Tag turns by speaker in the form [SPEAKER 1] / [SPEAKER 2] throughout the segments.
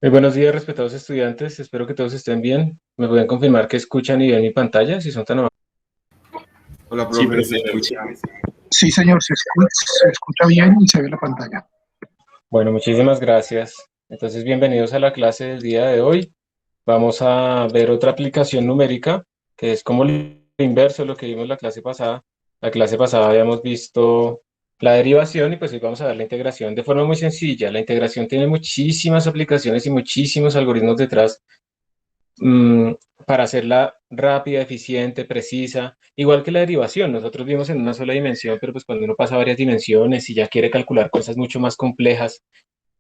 [SPEAKER 1] Muy buenos días, respetados estudiantes. Espero que todos estén bien. ¿Me pueden confirmar que escuchan y ven mi pantalla? Si son tan amables.
[SPEAKER 2] Hola,
[SPEAKER 3] Sí,
[SPEAKER 2] profe, ¿se
[SPEAKER 3] profe.
[SPEAKER 2] escucha?
[SPEAKER 4] Sí, señor, se escucha bien y se ve la pantalla.
[SPEAKER 1] Bueno, muchísimas gracias. Entonces, bienvenidos a la clase del día de hoy. Vamos a ver otra aplicación numérica, que es como lo inverso de lo que vimos la clase pasada. La clase pasada habíamos visto la derivación y pues hoy vamos a ver la integración de forma muy sencilla. La integración tiene muchísimas aplicaciones y muchísimos algoritmos detrás mm, para hacerla rápida, eficiente, precisa, igual que la derivación. Nosotros vimos en una sola dimensión, pero pues cuando uno pasa a varias dimensiones y ya quiere calcular cosas mucho más complejas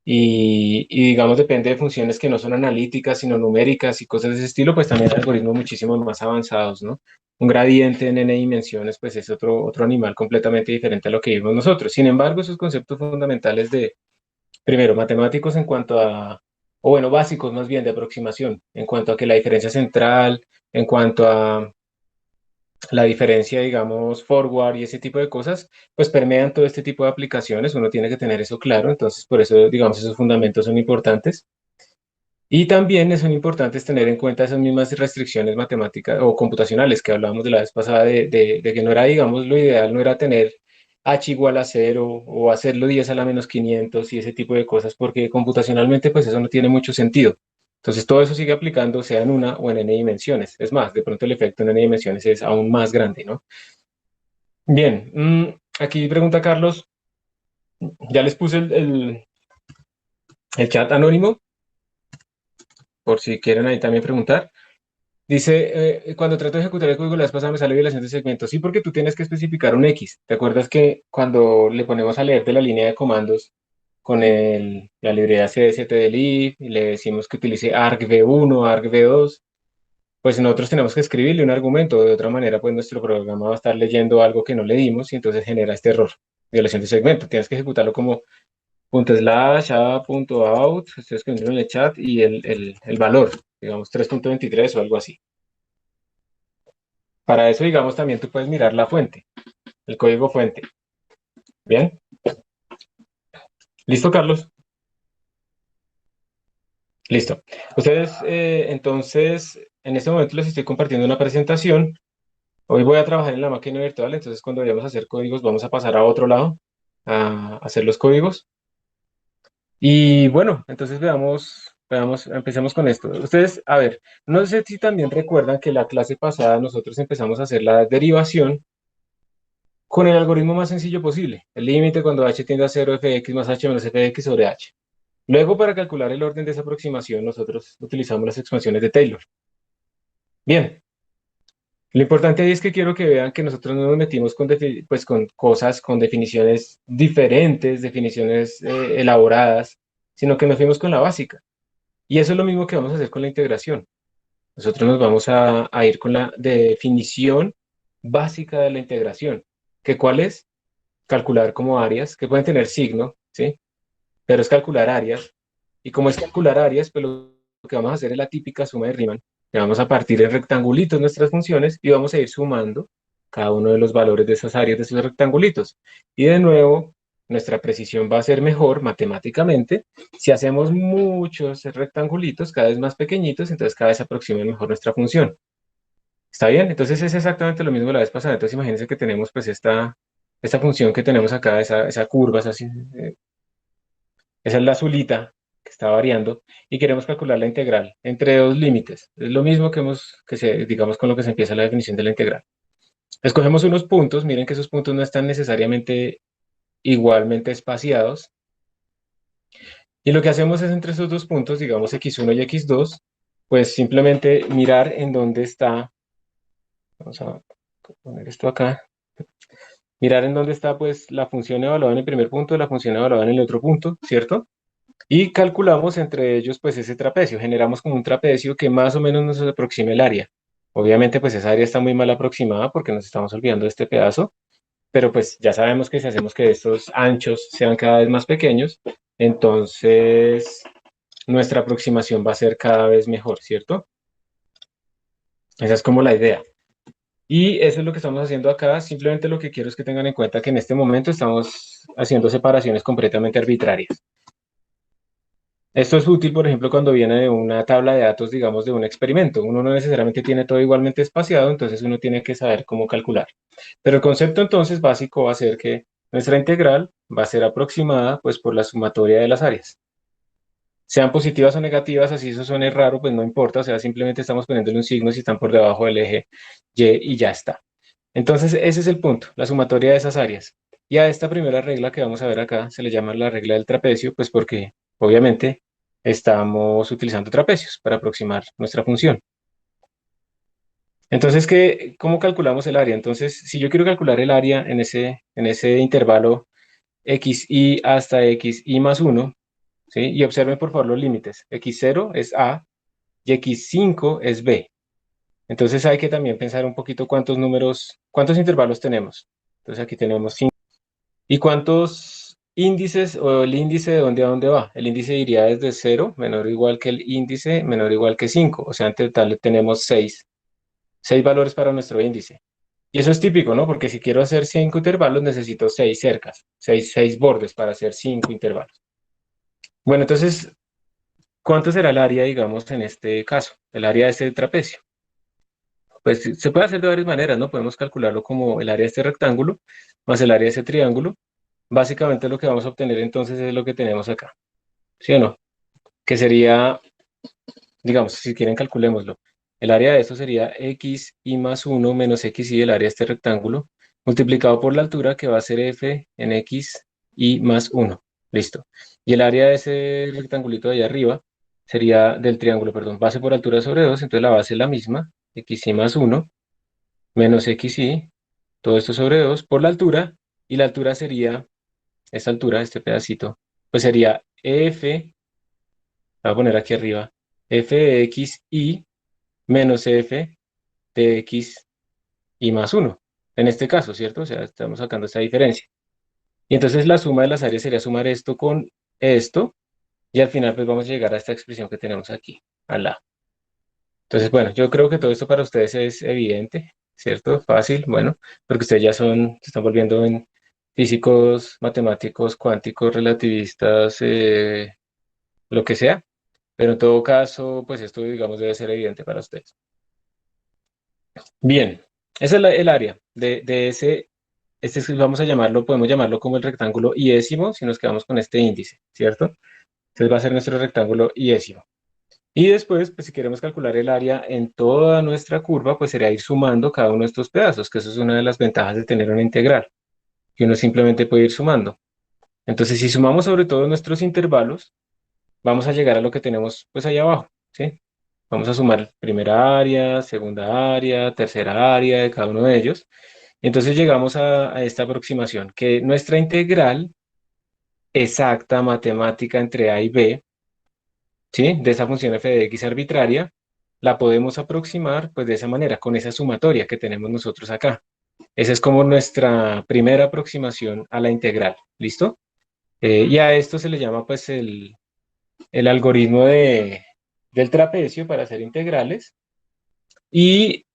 [SPEAKER 1] y digamos depende de funciones que no son analíticas, sino numéricas y cosas de ese estilo, pues también hay algoritmos muchísimo más avanzados, ¿no? Un gradiente en n dimensiones, pues es otro animal completamente diferente a lo que vimos nosotros. Sin embargo, esos conceptos fundamentales de primero, matemáticos en cuanto a, o bueno, básicos más bien de aproximación, en cuanto a que la diferencia central, en cuanto a la diferencia, digamos, forward y ese tipo de cosas, pues permean todo este tipo de aplicaciones. Uno tiene que tener eso claro, entonces por eso, digamos, esos fundamentos son importantes. Y también son importantes tener en cuenta esas mismas restricciones matemáticas o computacionales que hablábamos de la vez pasada, de que no era, digamos, lo ideal no era tener h igual a cero o hacerlo 10 a la menos 500 y ese tipo de cosas, porque computacionalmente pues eso no tiene mucho sentido. Entonces todo eso sigue aplicando, sea en una o en n dimensiones. Es más, de pronto el efecto en n dimensiones es aún más grande, ¿no? Bien, aquí pregunta Carlos, ya les puse el chat anónimo, por si quieren ahí también preguntar. Dice, cuando trato de ejecutar el código la vez pasada me sale violación de segmento. Sí, porque tú tienes que especificar un X. ¿Te acuerdas que cuando le ponemos a leer de la línea de comandos con la librería cdstdlib y le decimos que utilice argv1, argv2, pues nosotros tenemos que escribirle un argumento. De otra manera, pues nuestro programa va a estar leyendo algo que no le dimos y entonces genera este error, violación de segmento. Tienes que ejecutarlo como punto slash a punto out, estoy escribiendo en el chat y el valor, digamos 3.23 o algo así. Para eso, digamos, también tú puedes mirar la fuente, el código fuente. ¿Bien? ¿Listo, Carlos? Listo. Ustedes, entonces, en este momento les estoy compartiendo una presentación. Hoy voy a trabajar en la máquina virtual, entonces cuando vayamos a hacer códigos vamos a pasar a otro lado a hacer los códigos. Y bueno, entonces empecemos con esto. Ustedes, a ver, no sé si también recuerdan que la clase pasada nosotros empezamos a hacer la derivación con el algoritmo más sencillo posible, el límite cuando h tiende a 0, fx más h menos fx sobre h. Luego, para calcular el orden de esa aproximación, nosotros utilizamos las expansiones de Taylor. Bien, lo importante ahí es que quiero que vean que nosotros no nos metimos pues, con cosas, con definiciones diferentes, definiciones elaboradas, sino que nos fuimos con la básica. Y eso es lo mismo que vamos a hacer con la integración. Nosotros nos vamos a ir con la definición básica de la integración. ¿Que cuál es? Calcular como áreas, que pueden tener signo, ¿sí? Pero es calcular áreas. Y como es calcular áreas, pues lo que vamos a hacer es la típica suma de Riemann, que vamos a partir en rectangulitos nuestras funciones y vamos a ir sumando cada uno de los valores de esas áreas de esos rectangulitos. Y de nuevo, nuestra precisión va a ser mejor matemáticamente si hacemos muchos rectangulitos, cada vez más pequeñitos, entonces cada vez se aproxima mejor nuestra función. ¿Está bien? Entonces es exactamente lo mismo de la vez pasada. Entonces imagínense que tenemos pues esta función que tenemos acá, esa curva, esa es la azulita que está variando y queremos calcular la integral entre dos límites. Es lo mismo digamos, con lo que se empieza la definición de la integral. Escogemos unos puntos, miren que esos puntos no están necesariamente igualmente espaciados. Y lo que hacemos es entre esos dos puntos, digamos x1 y x2, pues simplemente mirar en dónde está, vamos a poner esto acá, mirar en dónde está pues la función evaluada en el primer punto, la función evaluada en el otro punto, ¿cierto? Y calculamos entre ellos pues ese trapecio, generamos como un trapecio que más o menos nos aproxime el área. Obviamente pues esa área está muy mal aproximada porque nos estamos olvidando de este pedazo, pero pues ya sabemos que si hacemos que estos anchos sean cada vez más pequeños, entonces nuestra aproximación va a ser cada vez mejor, ¿cierto? Esa es como la idea. Y eso es lo que estamos haciendo acá. Simplemente lo que quiero es que tengan en cuenta que en este momento estamos haciendo separaciones completamente arbitrarias. Esto es útil, por ejemplo, cuando viene de una tabla de datos, digamos, de un experimento. Uno no necesariamente tiene todo igualmente espaciado, entonces uno tiene que saber cómo calcular. Pero el concepto entonces básico va a ser que nuestra integral va a ser aproximada pues por la sumatoria de las áreas. Sean positivas o negativas, así eso suene raro, pues no importa, o sea, simplemente estamos poniéndole un signo si están por debajo del eje Y y ya está. Entonces, ese es el punto, la sumatoria de esas áreas. Y a esta primera regla que vamos a ver acá se le llama la regla del trapecio, pues porque obviamente estamos utilizando trapecios para aproximar nuestra función. Entonces, ¿cómo calculamos el área? Entonces, si yo quiero calcular el área en ese intervalo xy hasta xy más 1, ¿sí? Y observen por favor los límites. X0 es A y X5 es B. Entonces hay que también pensar un poquito cuántos intervalos tenemos. Entonces aquí tenemos 5. ¿Y cuántos índices o el índice de dónde a dónde va? El índice iría desde 0, menor o igual que el índice, menor o igual que 5. O sea, en total tenemos 6. 6 valores para nuestro índice. Y eso es típico, ¿no? Porque si quiero hacer 5 intervalos, necesito 6 cercas, 6 bordes para hacer 5 intervalos. Bueno, entonces, ¿cuánto será el área, digamos, en este caso? El área de este trapecio. Pues se puede hacer de varias maneras, ¿no? Podemos calcularlo como el área de este rectángulo más el área de ese triángulo. Básicamente lo que vamos a obtener entonces es lo que tenemos acá, ¿sí o no? Que sería, digamos, si quieren calculémoslo. El área de esto sería x y más 1 menos x y el área de este rectángulo, multiplicado por la altura que va a ser f en x y más 1. Listo. Y el área de ese rectangulito de allá arriba sería del triángulo, perdón, base por altura sobre 2, entonces la base es la misma, x y más 1 menos x y, todo esto sobre 2 por la altura, y la altura sería, esta altura, este pedacito, pues sería f, voy a poner aquí arriba, f de x y menos f de x y más 1, en este caso, ¿cierto? O sea, estamos sacando esta diferencia. Y entonces la suma de las áreas sería sumar esto con esto, y al final pues vamos a llegar a esta expresión que tenemos aquí, al lado. Entonces, bueno, yo creo que todo esto para ustedes es evidente, ¿cierto? Fácil, bueno, porque ustedes ya se están volviendo en físicos, matemáticos, cuánticos, relativistas, lo que sea, pero en todo caso, pues esto, digamos, debe ser evidente para ustedes. Bien, esa es el área de ese, vamos a llamarlo, podemos llamarlo como el rectángulo iésimo si nos quedamos con este índice, ¿cierto? Entonces va a ser nuestro rectángulo iésimo. Y después, pues si queremos calcular el área en toda nuestra curva, pues sería ir sumando cada uno de estos pedazos, que eso es una de las ventajas de tener una integral, que uno simplemente puede ir sumando. Entonces, si sumamos sobre todo nuestros intervalos, vamos a llegar a lo que tenemos pues ahí abajo, ¿sí? Vamos a sumar primera área, segunda área, tercera área de cada uno de ellos. Y entonces llegamos a esta aproximación, que nuestra integral exacta matemática entre A y B, ¿sí? De esa función f de x arbitraria, la podemos aproximar pues de esa manera, con esa sumatoria que tenemos nosotros acá. Esa es como nuestra primera aproximación a la integral, ¿listo? Y a esto se le llama pues el algoritmo del trapecio para hacer integrales, y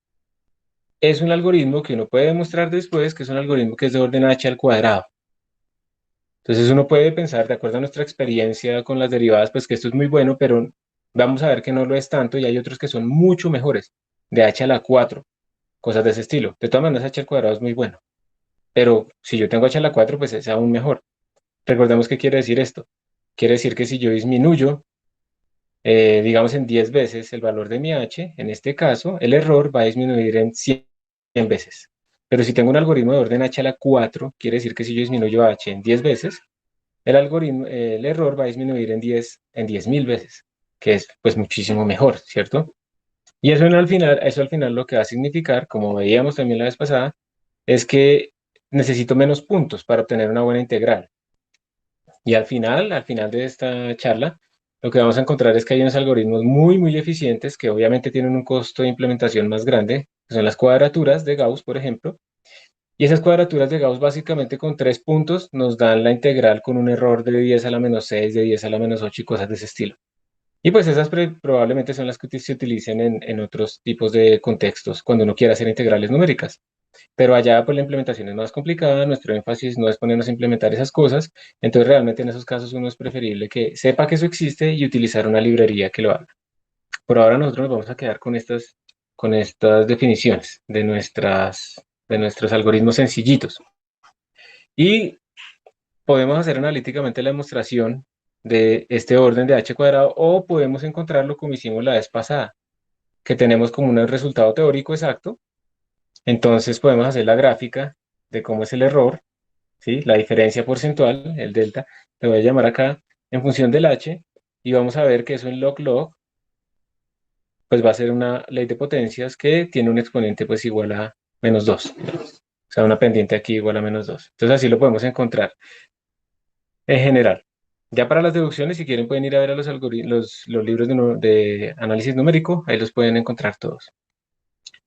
[SPEAKER 1] es un algoritmo que uno puede demostrar después que es un algoritmo que es de orden h al cuadrado. Entonces uno puede pensar, de acuerdo a nuestra experiencia con las derivadas, pues que esto es muy bueno, pero vamos a ver que no lo es tanto y hay otros que son mucho mejores, de h a la 4, cosas de ese estilo. De todas maneras, h al cuadrado es muy bueno, pero si yo tengo h a la 4, pues es aún mejor. Recordemos qué quiere decir esto. Quiere decir que si yo disminuyo, digamos en 10 veces el valor de mi h, en este caso, el error va a disminuir en 100 veces. Pero si tengo un algoritmo de orden h a la 4, quiere decir que si yo disminuyo h en 10 veces, el error va a disminuir en 10.000 veces, que es pues muchísimo mejor, ¿cierto? Y eso al final lo que va a significar, como veíamos también la vez pasada, es que necesito menos puntos para obtener una buena integral. Y al final de esta charla, lo que vamos a encontrar es que hay unos algoritmos muy, muy eficientes que obviamente tienen un costo de implementación más grande, que son las cuadraturas de Gauss, por ejemplo. Y esas cuadraturas de Gauss básicamente con 3 puntos nos dan la integral con un error de 10 a la menos 6, de 10 a la menos 8 y cosas de ese estilo. Y pues esas probablemente son las que se utilicen en otros tipos de contextos cuando uno quiera hacer integrales numéricas. Pero allá pues la implementación es más complicada, nuestro énfasis no es ponernos a implementar esas cosas, entonces realmente en esos casos uno es preferible que sepa que eso existe y utilizar una librería que lo haga. Por ahora nosotros nos vamos a quedar con estas definiciones de nuestros algoritmos sencillitos. Y podemos hacer analíticamente la demostración de este orden de h cuadrado o podemos encontrarlo como hicimos la vez pasada, que tenemos como un resultado teórico exacto. Entonces podemos hacer la gráfica de cómo es el error, ¿sí? La diferencia porcentual, el delta, le voy a llamar acá en función del h y vamos a ver que eso en log-log pues va a ser una ley de potencias que tiene un exponente pues igual a -2. O sea, una pendiente aquí igual a -2. Entonces así lo podemos encontrar en general. Ya para las deducciones, si quieren pueden ir a ver a los libros de análisis numérico, ahí los pueden encontrar todos.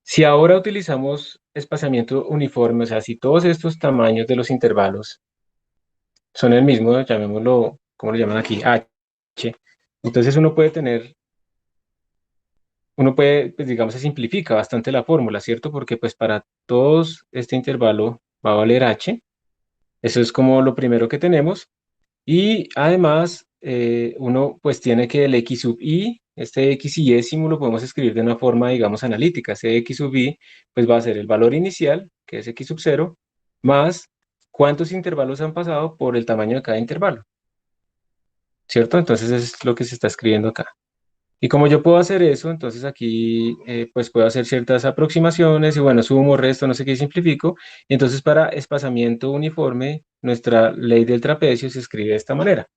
[SPEAKER 1] Si ahora utilizamos espaciamiento uniforme, o sea, si todos estos tamaños de los intervalos son el mismo, llamémoslo, ¿cómo lo llaman aquí? H. Entonces uno puede, pues digamos, se simplifica bastante la fórmula, ¿cierto? Porque pues para todos este intervalo va a valer H. Eso es como lo primero que tenemos. Y además, uno pues tiene que el x sub i, este x y ésimo lo podemos escribir de una forma, digamos, analítica. Ese x sub i pues va a ser el valor inicial, que es x sub 0, más cuántos intervalos han pasado por el tamaño de cada intervalo, ¿cierto? Entonces es lo que se está escribiendo acá. Y como yo puedo hacer eso, entonces aquí pues puedo hacer ciertas aproximaciones y bueno, sumo, resto, no sé qué, y simplifico. Y entonces para espaciamiento uniforme, nuestra ley del trapecio se escribe de esta manera.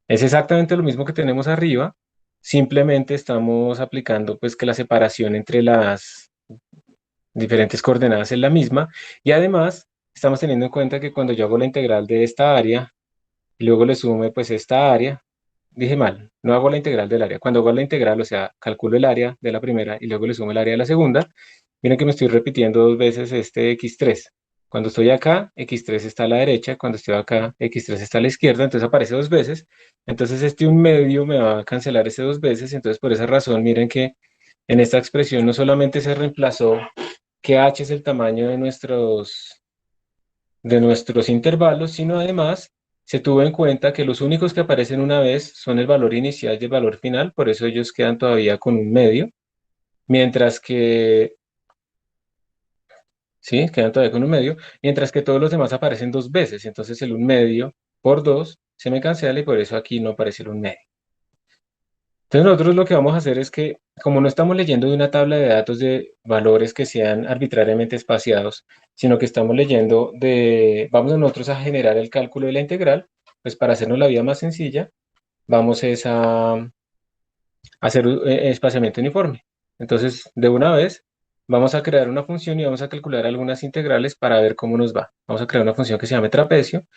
[SPEAKER 1] Es exactamente lo mismo que tenemos arriba, simplemente estamos aplicando pues que la separación entre las diferentes coordenadas es la misma y además estamos teniendo en cuenta que cuando yo hago la integral de esta área y luego le sume pues esta área, dije mal, no hago la integral del área. Cuando hago la integral, o sea, calculo el área de la primera y luego le sumo el área de la segunda, miren que me estoy repitiendo dos veces este x3. Cuando estoy acá, x3 está a la derecha, cuando estoy acá, x3 está a la izquierda, entonces aparece dos veces. Entonces este un medio me va a cancelar ese dos veces, entonces por esa razón miren que en esta expresión no solamente se reemplazó que h es el tamaño de nuestros intervalos, sino además se tuvo en cuenta que los únicos que aparecen una vez son el valor inicial y el valor final, por eso ellos quedan todavía con un medio, mientras que, sí, quedan todavía con un medio, mientras que todos los demás aparecen dos veces, entonces el un medio por dos se me cancela y por eso aquí no aparece el un medio. Entonces nosotros lo que vamos a hacer es que, como no estamos leyendo de una tabla de datos de valores que sean arbitrariamente espaciados, sino que estamos leyendo vamos nosotros a generar el cálculo de la integral, pues para hacernos la vida más sencilla, vamos a hacer espaciamiento uniforme. Entonces, de una vez, vamos a crear una función y vamos a calcular algunas integrales para ver cómo nos va. Vamos a crear una función que se llame trapecio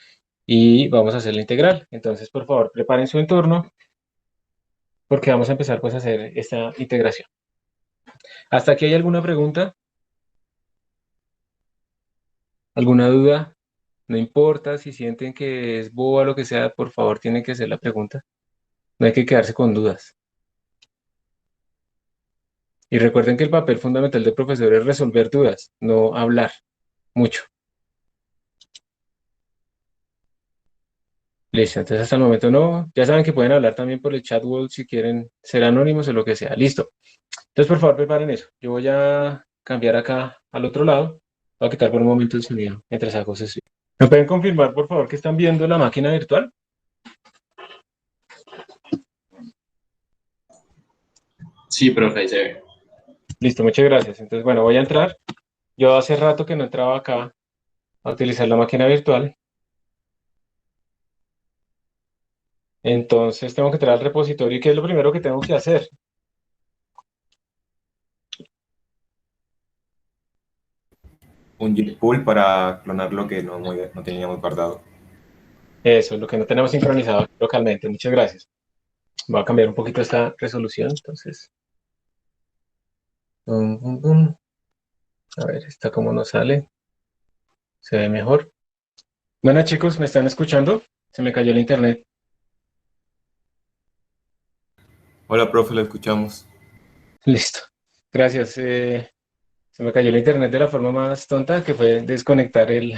[SPEAKER 1] y vamos a hacer la integral. Entonces, por favor, preparen su entorno porque vamos a empezar pues a hacer esta integración. ¿Hasta aquí hay alguna pregunta? ¿Alguna duda? No importa si sienten que es boba o lo que sea, por favor tienen que hacer la pregunta. No hay que quedarse con dudas. Y recuerden que el papel fundamental del profesor es resolver dudas, no hablar mucho. Listo, entonces hasta el momento no. Ya saben que pueden hablar también por el chat wall si quieren ser anónimos o lo que sea. Listo. Entonces, por favor, preparen eso. Yo voy a cambiar acá al otro lado. Voy a quitar por un momento el sonido mientras hago eso. ¿Me pueden confirmar, por favor, que están viendo la máquina virtual?
[SPEAKER 2] Sí, profe, ahí se ve.
[SPEAKER 1] Listo, muchas gracias. Entonces, bueno, voy a entrar. Yo hace rato que no entraba acá a utilizar la máquina virtual. Entonces, tengo que entrar al repositorio. ¿Y qué es lo primero que tengo que hacer?
[SPEAKER 2] Un git pull para clonar lo que no teníamos guardado.
[SPEAKER 1] Eso es lo que no tenemos sincronizado aquí localmente. Muchas gracias. Voy a cambiar un poquito esta resolución. Entonces, bum, bum, bum. A ver, esta cómo nos sale. Se ve mejor. Bueno, chicos, ¿me están escuchando? Se me cayó el internet.
[SPEAKER 2] Hola, profe, lo escuchamos.
[SPEAKER 1] Listo. Gracias. Se me cayó el internet de la forma más tonta, que fue desconectar el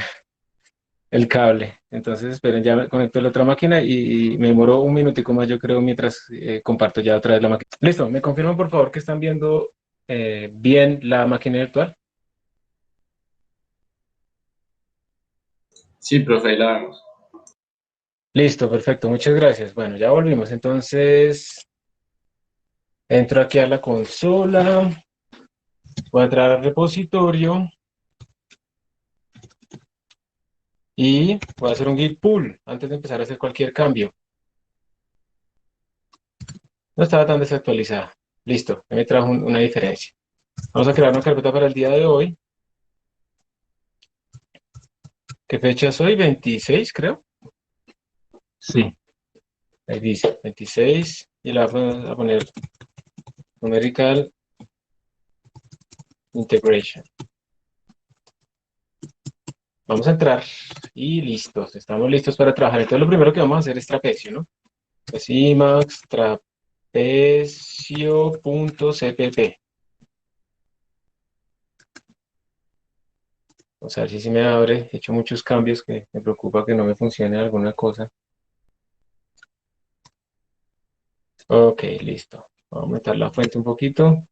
[SPEAKER 1] cable. Entonces, esperen, ya me conecto a la otra máquina y me demoró un minutico más, yo creo, mientras comparto ya otra vez la máquina. Listo, ¿me confirman por favor que están viendo bien la máquina virtual?
[SPEAKER 3] Sí, profe, ahí la vemos.
[SPEAKER 1] Listo, perfecto, muchas gracias. Bueno, ya volvimos. Entonces, entro aquí a la consola, voy a entrar al repositorio y voy a hacer un git pull antes de empezar a hacer cualquier cambio. No estaba tan desactualizada. Listo, me trajo una diferencia. Vamos a crear una carpeta para el día de hoy. ¿Qué fecha es hoy? 26, creo. Sí, ahí dice 26 y la vamos a poner numerical integration. Vamos a entrar y listos, estamos listos para trabajar. Entonces lo primero que vamos a hacer es trapecio, ¿no? Pues Emacs trapecio.cpp. Vamos a ver si me abre. He hecho muchos cambios que me preocupa que no me funcione alguna cosa. Ok, listo. Voy a aumentar la fuente un poquito.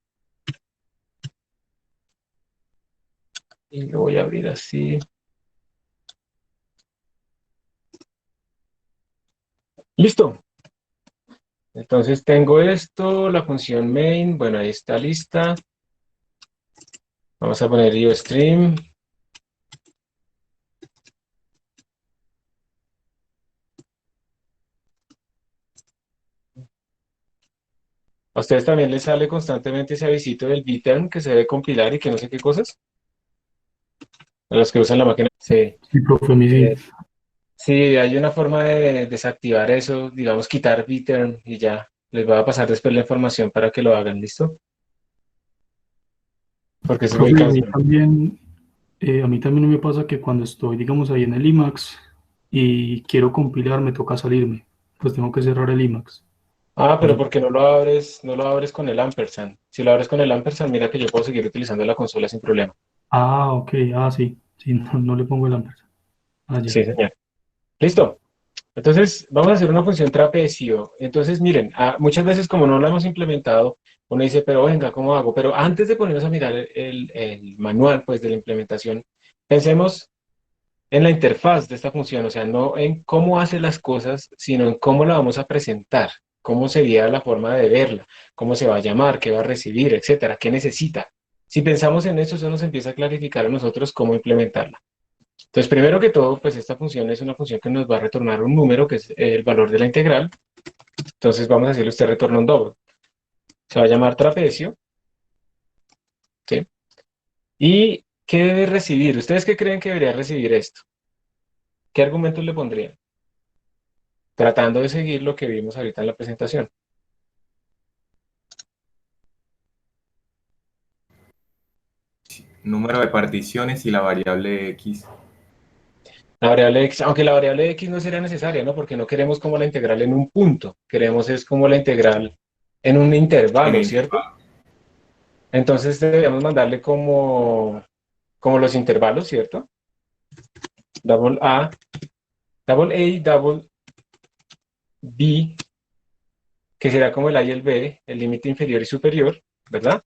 [SPEAKER 1] Y lo voy a abrir así. Listo. Entonces tengo esto, la función main. Bueno, ahí está lista. Vamos a poner IOStream. ¿A ustedes también les sale constantemente ese avisito del vterm que se debe compilar y que no sé qué cosas? A los que usan la máquina. Sí.
[SPEAKER 4] Sí, profe, a mí sí.
[SPEAKER 1] Sí, hay una forma de desactivar eso, digamos quitar vterm y ya. Les voy a pasar después la información para que lo hagan, ¿listo? Porque eso es muy
[SPEAKER 4] Profe,
[SPEAKER 1] cansado.
[SPEAKER 4] a mí también me pasa que cuando estoy, digamos, ahí en el IMAX y quiero compilar, me toca salirme. Pues tengo que cerrar el IMAX.
[SPEAKER 1] Ah,
[SPEAKER 4] No
[SPEAKER 1] pero
[SPEAKER 4] sé.
[SPEAKER 1] porque no lo abres con el ampersand. Si lo abres con el ampersand, mira que yo puedo seguir utilizando la consola sin problema.
[SPEAKER 4] Ah, ok, sí. Sí, no le pongo el ampersand. Ah, ya.
[SPEAKER 1] Sí, señor. Listo. Entonces, vamos a hacer una función trapecio. Entonces, miren, muchas veces como no la hemos implementado, uno dice, pero venga, ¿cómo hago? Pero antes de ponernos a mirar el manual, pues, de la implementación, pensemos en la interfaz de esta función, o sea, no en cómo hace las cosas, sino en cómo la vamos a presentar, cómo sería la forma de verla, cómo se va a llamar, qué va a recibir, etcétera, qué necesita. Si pensamos en eso nos empieza a clarificar a nosotros cómo implementarla. Entonces, primero que todo, pues esta función es una función que nos va a retornar un número, que es el valor de la integral. Entonces, vamos a decirle, usted retorna un double. Se va a llamar trapecio, ¿sí? ¿Y qué debe recibir? ¿Ustedes qué creen que debería recibir esto? ¿Qué argumentos le pondrían? Tratando de seguir lo que vimos ahorita en la presentación.
[SPEAKER 2] Número de particiones y la variable X.
[SPEAKER 1] La variable x, aunque la variable x no sería necesaria, ¿no? Porque no queremos como la integral en un punto, queremos es como la integral en un
[SPEAKER 2] En
[SPEAKER 1] intervalo,
[SPEAKER 2] el
[SPEAKER 1] ¿cierto?
[SPEAKER 2] intervalo.
[SPEAKER 1] Entonces deberíamos mandarle como los intervalos, ¿cierto? Double A, double B, que será como el A y el B, el límite inferior y superior, ¿verdad?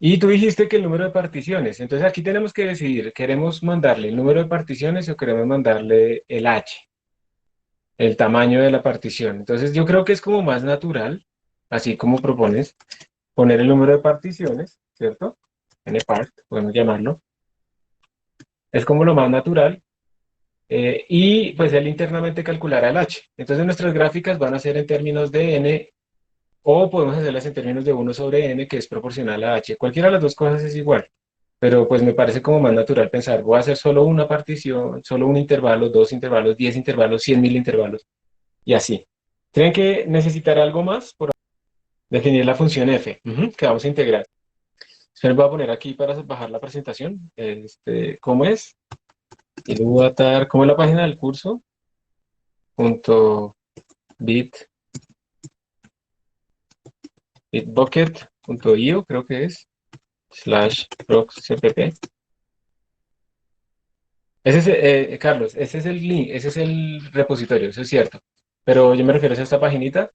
[SPEAKER 1] Y tú dijiste que el número de particiones. Entonces aquí tenemos que decidir, ¿queremos mandarle el número de particiones o queremos mandarle el H, el tamaño de la partición? Entonces yo creo que es como más natural, así como propones, poner el número de particiones, ¿cierto? Npart, podemos llamarlo. Es como lo más natural. Y pues él internamente calculará el H. Entonces nuestras gráficas van a ser en términos de N o podemos hacerlas en términos de 1/n, que es proporcional a H. Cualquiera de las dos cosas es igual, pero pues me parece como más natural pensar, voy a hacer solo una partición, solo un intervalo, dos intervalos, 10 intervalos, 100.000 intervalos, y así. ¿Creen que necesitará algo más por definir la función f, que vamos a integrar? Entonces voy a poner aquí para bajar la presentación, ¿cómo es? Y luego voy a atar, ¿cómo es la página del curso? Bit, bitbucket.io, creo que es. /proc/cpp. Ese es, Carlos, ese es el link, ese es el repositorio, eso es cierto. Pero yo me refiero a esta paginita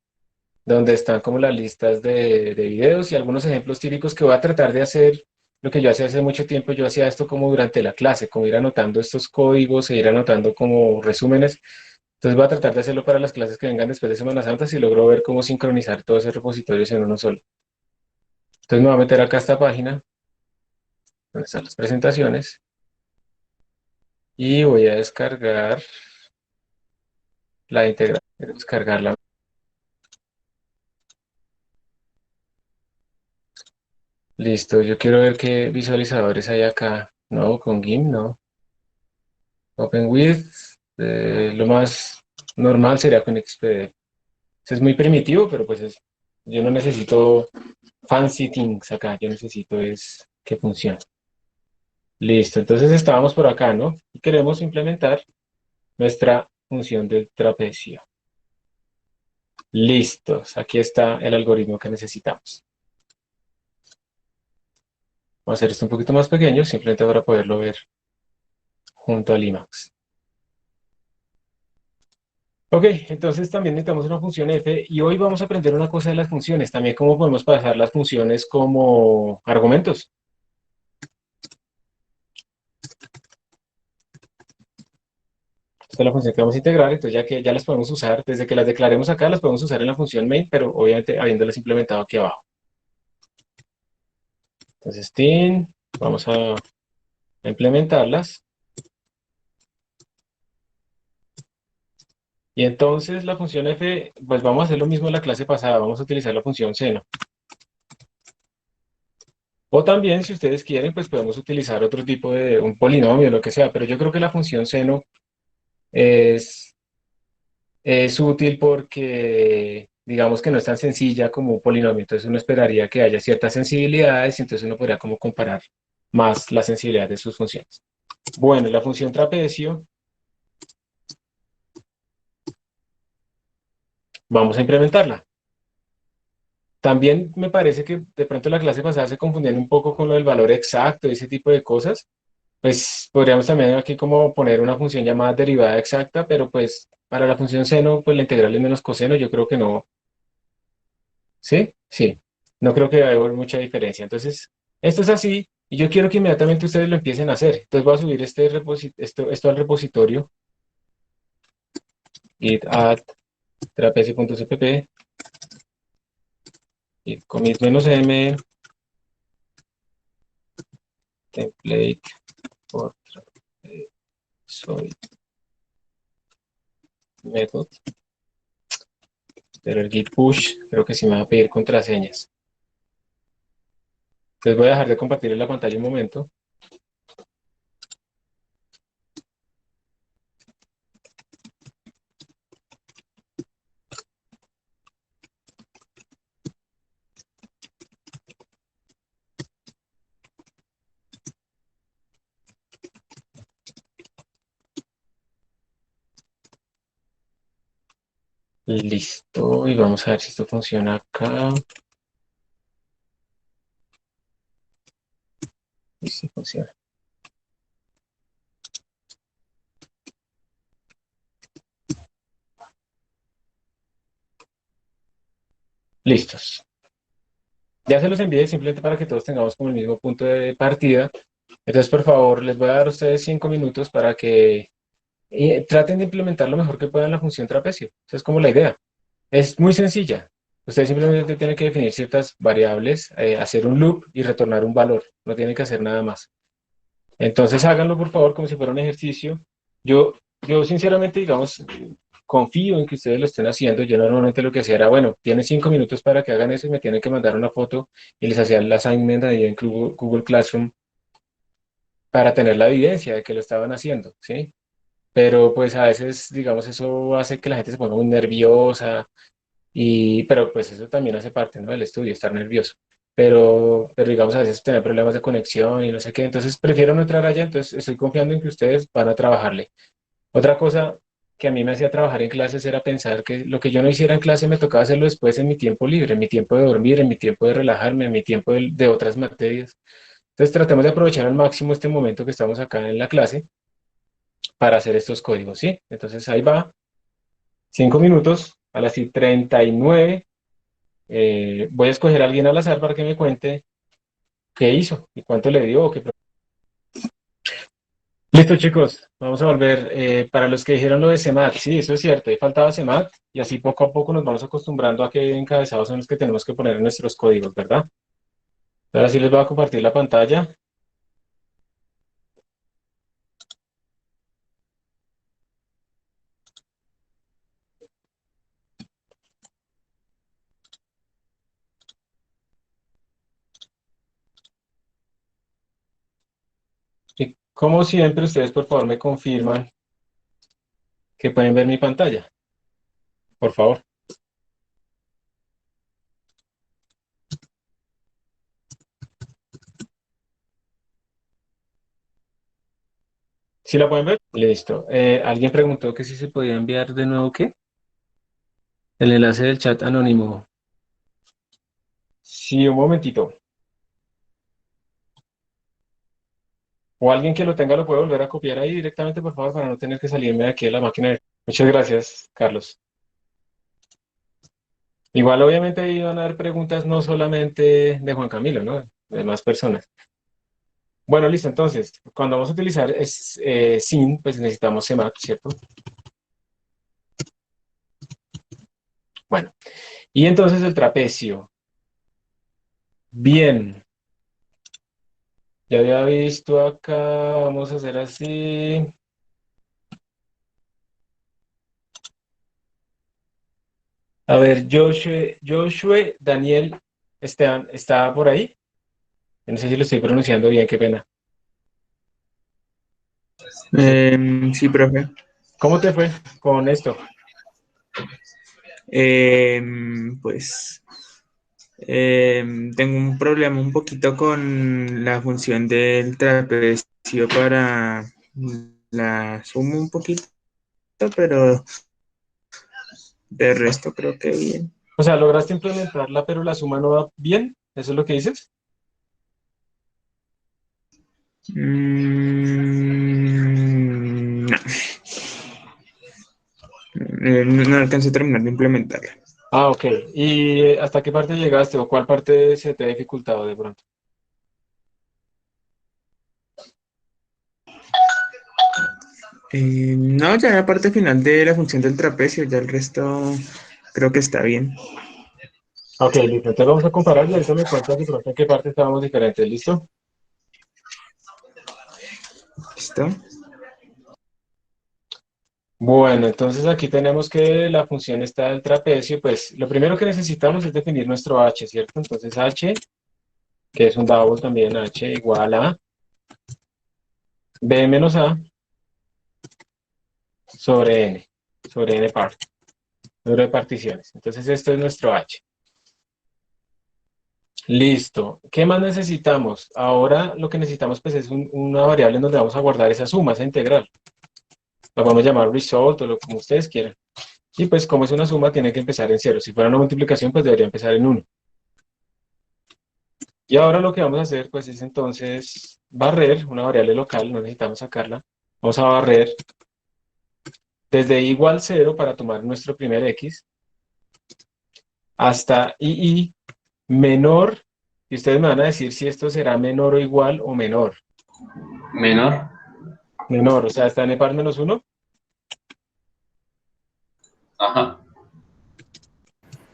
[SPEAKER 1] donde están como las listas de videos y algunos ejemplos típicos que voy a tratar de hacer. Lo que yo hacía hace mucho tiempo, yo hacía esto como durante la clase, como ir anotando estos códigos e ir anotando como resúmenes. Entonces voy a tratar de hacerlo para las clases que vengan después de Semana Santa si logro ver cómo sincronizar todos esos repositorios en uno solo. Entonces me voy a meter acá a esta página donde están las presentaciones y voy a descargar la integral. Descargarla. Listo, yo quiero ver qué visualizadores hay acá. No, con GIMP no. Open with, lo más normal sería con XPD. Es muy primitivo, pero pues yo no necesito fancy things acá, yo necesito es que funcione. Listo, entonces estábamos por acá, ¿no? Y queremos implementar nuestra función del trapecio. Listos, aquí está el algoritmo que necesitamos. Vamos a hacer esto un poquito más pequeño, simplemente para poderlo ver junto al IMAX. Ok, entonces también necesitamos una función f y hoy vamos a aprender una cosa de las funciones, también cómo podemos pasar las funciones como argumentos. Esta es la función que vamos a integrar, entonces ya que ya las podemos usar, desde que las declaremos acá, las podemos usar en la función main, pero obviamente habiéndolas implementado aquí abajo. Entonces, vamos a implementarlas. Y entonces la función f, pues vamos a hacer lo mismo en la clase pasada, vamos a utilizar la función seno. O también, si ustedes quieren, pues podemos utilizar otro tipo de, un polinomio, lo que sea, pero yo creo que la función seno es, es útil porque, digamos que no es tan sencilla como un polinomio, entonces uno esperaría que haya ciertas sensibilidades y entonces uno podría como comparar más la sensibilidad de sus funciones. Bueno, la función trapecio, vamos a implementarla. También me parece que de pronto la clase pasada se confundían un poco con lo del valor exacto y ese tipo de cosas. Pues podríamos también aquí como poner una función llamada derivada exacta, pero pues para la función seno, pues la integral es menos coseno, yo creo que no. ¿Sí? Sí. No creo que haya mucha diferencia. Entonces, esto es así y yo quiero que inmediatamente ustedes lo empiecen a hacer. Entonces voy a subir esto al repositorio git add trapecio.cpp y commit-m template for soy method, pero el git push creo que sí me va a pedir contraseñas. Entonces voy a dejar de compartir en la pantalla un momento. Listo, y vamos a ver si esto funciona acá. Y si funciona. Listos. Ya se los envié simplemente para que todos tengamos como el mismo punto de partida. Entonces, por favor, les voy a dar a ustedes 5 minutos para que traten de implementar lo mejor que puedan la función trapecio. Esa es como la idea. Es muy sencilla. Ustedes simplemente tienen que definir ciertas variables, hacer un loop y retornar un valor. No tienen que hacer nada más. Entonces háganlo por favor como si fuera un ejercicio. Yo, yo sinceramente, digamos, confío en que ustedes lo estén haciendo. Yo normalmente lo que hacía era, bueno, tienen 5 minutos para que hagan eso y me tienen que mandar una foto y les hacía el assignment ahí en Google Classroom para tener la evidencia de que lo estaban haciendo, ¿sí? Pero pues a veces, digamos, eso hace que la gente se ponga muy nerviosa pero pues eso también hace parte, ¿no? Del estudio, estar nervioso. Pero digamos, a veces tener problemas de conexión y no sé qué, entonces prefiero no entrar allá, entonces estoy confiando en que ustedes van a trabajarle. Otra cosa que a mí me hacía trabajar en clases era pensar que lo que yo no hiciera en clase me tocaba hacerlo después en mi tiempo libre, en mi tiempo de dormir, en mi tiempo de relajarme, en mi tiempo de otras materias. Entonces tratemos de aprovechar al máximo este momento que estamos acá en la clase para hacer estos códigos, ¿sí? Entonces ahí va, 5 minutos, a las 39, voy a escoger a alguien al azar para que me cuente qué hizo y cuánto le dio. Listo, chicos, vamos a volver. Para los que dijeron lo de CEMAT, sí, eso es cierto, ahí faltaba CEMAT y así poco a poco nos vamos acostumbrando a qué encabezados son los que tenemos que poner en nuestros códigos, ¿verdad? Ahora sí les voy a compartir la pantalla. Y como siempre, ustedes por favor me confirman que pueden ver mi pantalla, por favor. ¿Sí la pueden ver? Listo. Alguien preguntó que si se podía enviar de nuevo, ¿qué? El enlace del chat anónimo. Sí, un momentito. O alguien que lo tenga lo puede volver a copiar ahí directamente, por favor, para no tener que salirme de aquí de la máquina. Muchas gracias, Carlos. Igual, obviamente, ahí van a haber preguntas no solamente de Juan Camilo, ¿no? De más personas. Bueno, listo. Entonces, cuando vamos a utilizar SIN, pues necesitamos CMAP, ¿cierto? Bueno, y entonces el trapecio. Bien. Ya había visto acá, vamos a hacer así. A ver, Joshua Daniel Esteban, ¿está por ahí? No sé si lo estoy pronunciando bien, qué pena.
[SPEAKER 3] Sí, profe.
[SPEAKER 1] ¿Cómo te fue con esto?
[SPEAKER 3] Pues tengo un problema un poquito con la función del trapecio para la suma un poquito, pero de resto creo que bien.
[SPEAKER 1] O sea, lograste implementarla, pero la suma no va bien. ¿Eso es lo que dices?
[SPEAKER 3] No. No alcancé a terminar de implementarla.
[SPEAKER 1] Ah, ok. ¿Y hasta qué parte llegaste o cuál parte se te ha dificultado de pronto?
[SPEAKER 3] No, ya la parte final de la función del trapecio, ya el resto creo que está bien.
[SPEAKER 1] Ok, listo. Entonces vamos a comparar y ahorita me cuentas de pronto en qué parte estábamos diferentes. ¿Listo?
[SPEAKER 3] ¿Listo?
[SPEAKER 1] Bueno, entonces aquí tenemos que la función está del trapecio. Pues lo primero que necesitamos es definir nuestro h, ¿cierto? Entonces h, que es un double también, h igual a b menos a sobre n part, número de particiones. Entonces esto es nuestro h. Listo. ¿Qué más necesitamos? Ahora lo que necesitamos pues es una variable en donde vamos a guardar esa suma, esa integral. La podemos llamar result o lo como ustedes quieran. Y pues como es una suma tiene que empezar en cero. Si fuera una multiplicación pues debería empezar en 1. Y ahora lo que vamos a hacer pues es entonces barrer una variable local, no necesitamos sacarla. Vamos a barrer desde igual 0 para tomar nuestro primer x hasta i menor, y ustedes me van a decir si esto será menor o igual o menor.
[SPEAKER 5] Menor.
[SPEAKER 1] Menor, o sea, está n par menos 1.
[SPEAKER 5] Ajá.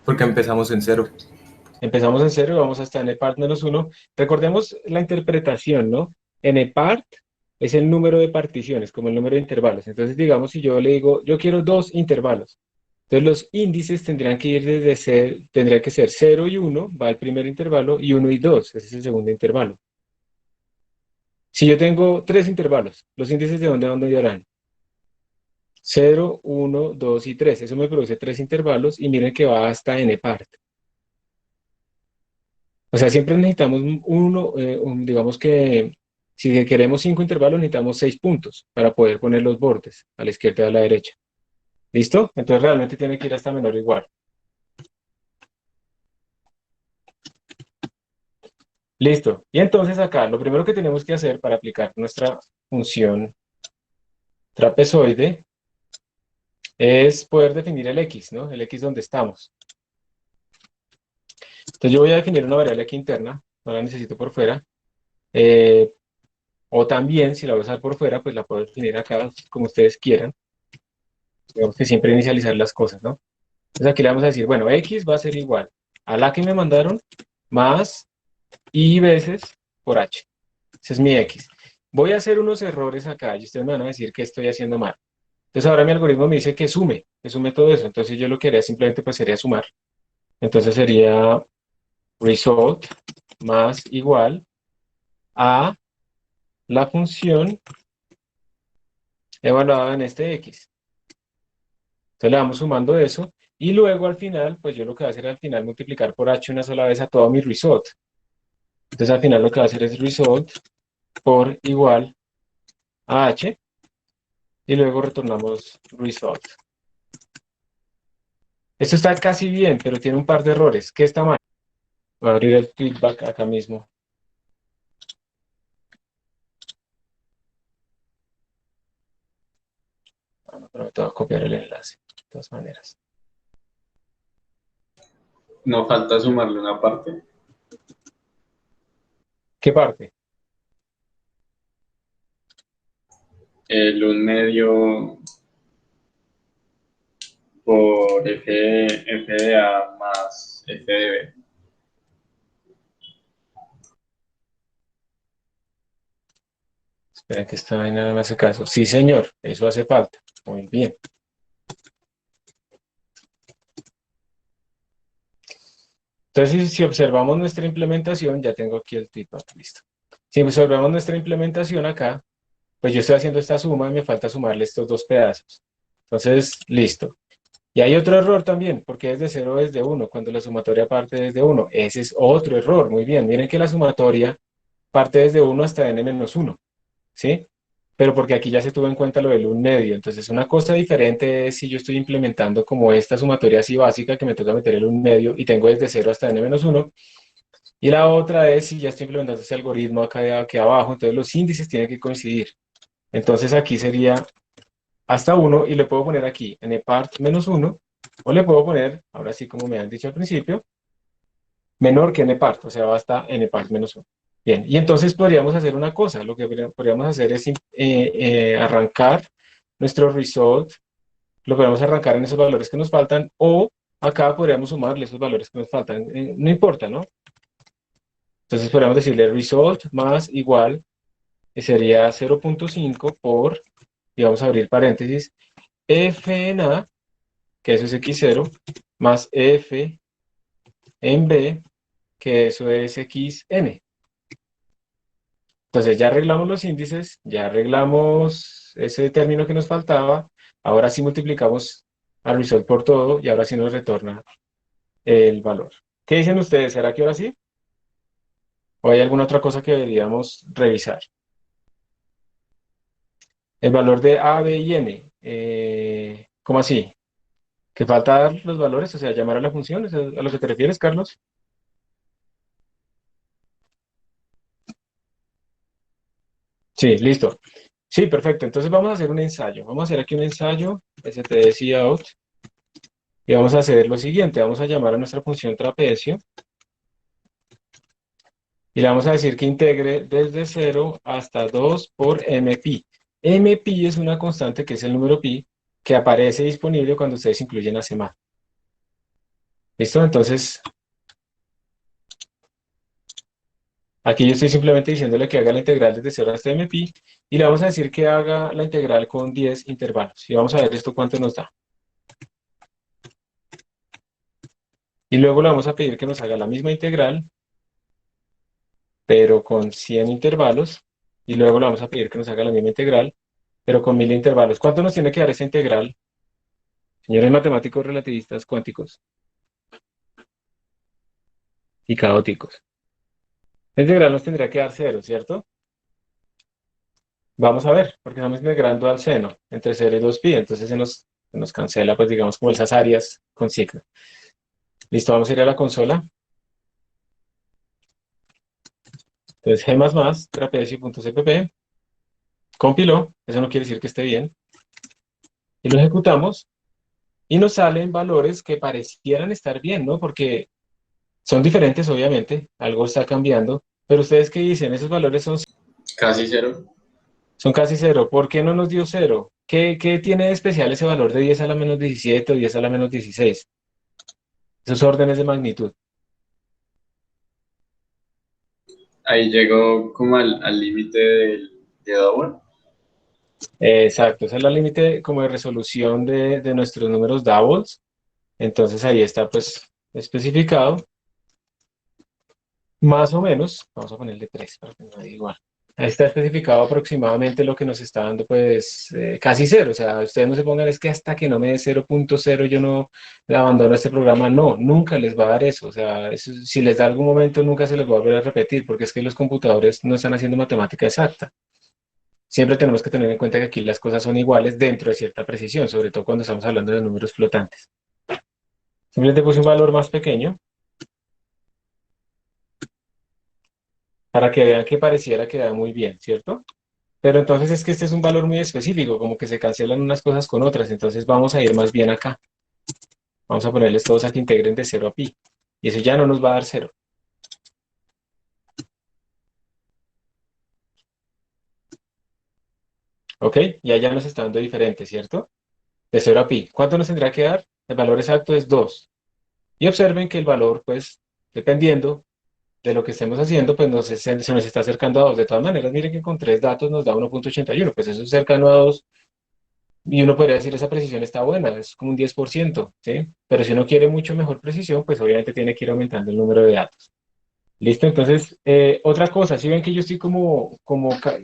[SPEAKER 2] Porque empezamos en 0.
[SPEAKER 1] Empezamos en 0 y vamos hasta n part menos 1. Recordemos la interpretación, ¿no? N part es el número de particiones, como el número de intervalos. Entonces, digamos, si yo le digo, yo quiero 2 intervalos. Entonces, los índices tendrían que ir desde tendría que ser 0 y 1, va el primer intervalo, y 1 y 2, ese es el segundo intervalo. Si yo tengo 3 intervalos, ¿los índices de dónde irán? 0, 1, 2 y 3. Eso me produce 3 intervalos y miren que va hasta n part. O sea, siempre necesitamos digamos que si queremos 5 intervalos necesitamos 6 puntos para poder poner los bordes a la izquierda y a la derecha. ¿Listo? Entonces realmente tiene que ir hasta menor o igual. Listo. Y entonces acá, lo primero que tenemos que hacer para aplicar nuestra función trapezoide es poder definir el x, ¿no? El x donde estamos. Entonces yo voy a definir una variable aquí interna, no la necesito por fuera. O también, si la voy a usar por fuera, pues la puedo definir acá como ustedes quieran. Digamos que siempre inicializar las cosas, ¿no? Entonces aquí le vamos a decir, bueno, x va a ser igual a la que me mandaron más y veces por h. Ese es mi x. Voy a hacer unos errores acá y ustedes me van a decir que estoy haciendo mal. Entonces ahora mi algoritmo me dice que sume todo eso. Entonces yo lo que haría simplemente pues sería sumar. Entonces sería result más igual a la función evaluada en este x. Entonces le vamos sumando eso y luego al final, pues yo lo que voy a hacer al final multiplicar por h una sola vez a todo mi result. Entonces al final lo que va a hacer es result por igual a h y luego retornamos result. Esto está casi bien, pero tiene un par de errores. ¿Qué está mal? Voy a abrir el feedback acá mismo. Bueno, pero te voy a copiar el enlace, de todas maneras.
[SPEAKER 5] No falta sumarle una parte.
[SPEAKER 1] ¿Qué parte?
[SPEAKER 5] El 1/2 por f de A más f de B.
[SPEAKER 1] Espera que esta vaina no me hace caso. Sí, señor, eso hace falta. Muy bien. Entonces, si observamos nuestra implementación, ya tengo aquí el feedback, listo. Si observamos nuestra implementación acá, pues yo estoy haciendo esta suma y me falta sumarle estos dos pedazos. Entonces, listo. Y hay otro error también, porque es de 0 desde 1, cuando la sumatoria parte desde 1. Ese es otro error, muy bien. Miren que la sumatoria parte desde 1 hasta n-1, ¿sí? Pero porque aquí ya se tuvo en cuenta lo del 1/2. Entonces, una cosa diferente es si yo estoy implementando como esta sumatoria así básica, que me toca meter el 1/2 y tengo desde 0 hasta n-1. Y la otra es si ya estoy implementando ese algoritmo acá aquí abajo, entonces los índices tienen que coincidir. Entonces aquí sería hasta 1 y le puedo poner aquí npart -1 o le puedo poner, ahora sí como me han dicho al principio, menor que npart, o sea, va hasta npart -1. Bien, y entonces podríamos hacer una cosa, lo que podríamos hacer es arrancar nuestro result, lo podemos arrancar en esos valores que nos faltan o acá podríamos sumarle esos valores que nos faltan, no importa, ¿no? Entonces podríamos decirle result más igual, que sería 0.5 por, y vamos a abrir paréntesis, f en A, que eso es x0, más f en B, que eso es xn. Entonces ya arreglamos los índices, ya arreglamos ese término que nos faltaba, ahora sí multiplicamos al result por todo y ahora sí nos retorna el valor. ¿Qué dicen ustedes? ¿Será que ahora sí? ¿O hay alguna otra cosa que deberíamos revisar? El valor de A, B y N. ¿Cómo así? ¿Que falta dar los valores? O sea, llamar a la función. ¿Es a lo que te refieres, Carlos? Sí, listo. Sí, perfecto. Entonces vamos a hacer un ensayo. Vamos a hacer aquí un ensayo, std out, y vamos a hacer lo siguiente. Vamos a llamar a nuestra función trapecio y le vamos a decir que integre desde 0 hasta 2 por mpi. Mpi es una constante que es el número pi que aparece disponible cuando ustedes incluyen a semana. ¿Listo? Entonces, aquí yo estoy simplemente diciéndole que haga la integral desde 0 hasta mpi y le vamos a decir que haga la integral con 10 intervalos. Y vamos a ver esto cuánto nos da. Y luego le vamos a pedir que nos haga la misma integral, pero con 100 intervalos. Y luego le vamos a pedir que nos haga la misma integral, pero con 1000 intervalos. ¿Cuánto nos tiene que dar esa integral? Señores matemáticos relativistas cuánticos y caóticos. La integral nos tendría que dar 0, ¿cierto? Vamos a ver, porque estamos integrando al seno entre 0 y 2pi, entonces se nos cancela, pues digamos, como esas áreas con signo. Listo, vamos a ir a la consola. Entonces G++, trapecio.cpp, compiló, eso no quiere decir que esté bien, y lo ejecutamos, y nos salen valores que parecieran estar bien, ¿no? Porque son diferentes, obviamente, algo está cambiando, pero ustedes qué dicen, esos valores
[SPEAKER 5] Casi cero.
[SPEAKER 1] son casi cero. ¿Por qué no nos dio cero? ¿Qué tiene de especial ese valor de 10 a la menos 17 o 10 a la menos 16? Esos órdenes de magnitud.
[SPEAKER 5] Ahí llegó como al límite de double.
[SPEAKER 1] Exacto, esa es la límite como de resolución de nuestros números doubles. Entonces ahí está pues especificado, más o menos, vamos a ponerle 3 para que no diga igual. Ahí está especificado aproximadamente lo que nos está dando pues casi cero. O sea, ustedes no se pongan, es que hasta que no me dé 0.0 yo no le abandono este programa. No, nunca les va a dar eso. O sea, si les da algún momento nunca se les va a volver a repetir porque es que los computadores no están haciendo matemática exacta. Siempre tenemos que tener en cuenta que aquí las cosas son iguales dentro de cierta precisión, sobre todo cuando estamos hablando de números flotantes. Simplemente puse un valor más pequeño para que vean que pareciera que da muy bien, ¿cierto? Pero entonces es que este es un valor muy específico, como que se cancelan unas cosas con otras, entonces vamos a ir más bien acá. Vamos a ponerles todos a que integren de 0 a pi, y eso ya no nos va a dar 0. ¿Ok? Y allá nos está dando diferente, ¿cierto? De 0 a pi. ¿Cuánto nos tendrá que dar? El valor exacto es 2. Y observen que el valor, pues, dependiendo de lo que estemos haciendo, pues se nos está acercando a 2. De todas maneras, miren que con 3 datos nos da 1.81, pues eso es cercano a 2. Y uno podría decir, esa precisión está buena, es como un 10%, ¿sí? Pero si uno quiere mucho mejor precisión, pues obviamente tiene que ir aumentando el número de datos. ¿Listo? Entonces, otra cosa, si ven que yo estoy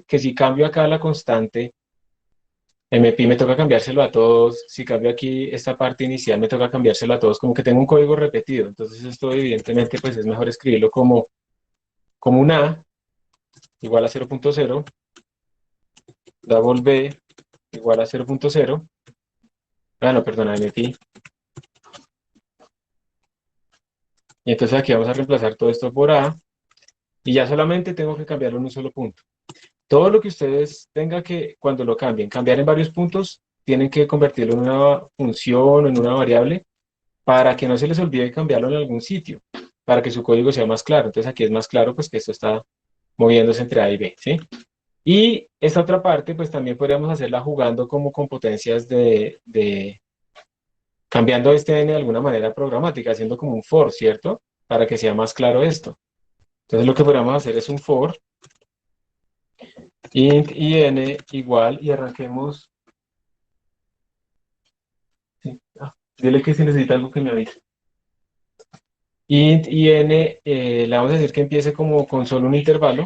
[SPEAKER 1] que si cambio acá la constante, MP me toca cambiárselo a todos, si cambio aquí esta parte inicial me toca cambiárselo a todos, como que tengo un código repetido. Entonces esto evidentemente pues es mejor escribirlo como un A igual a 0.0, double B igual a 0.0, no, perdona, MP. Y entonces aquí vamos a reemplazar todo esto por A, y ya solamente tengo que cambiarlo en un solo punto. Todo lo que ustedes tengan que, cuando lo cambien, cambiar en varios puntos, tienen que convertirlo en una función o en una variable para que no se les olvide cambiarlo en algún sitio, para que su código sea más claro. Entonces aquí es más claro pues que esto está moviéndose entre A y B, ¿sí? Y esta otra parte pues también podríamos hacerla jugando como con potencias cambiando este n de alguna manera programática, haciendo como un for, ¿cierto? Para que sea más claro esto. Entonces lo que podríamos hacer es un for int in igual, y arranquemos. Sí. Dile que si necesita algo que me avise. Int in, le vamos a decir que empiece como con solo un intervalo.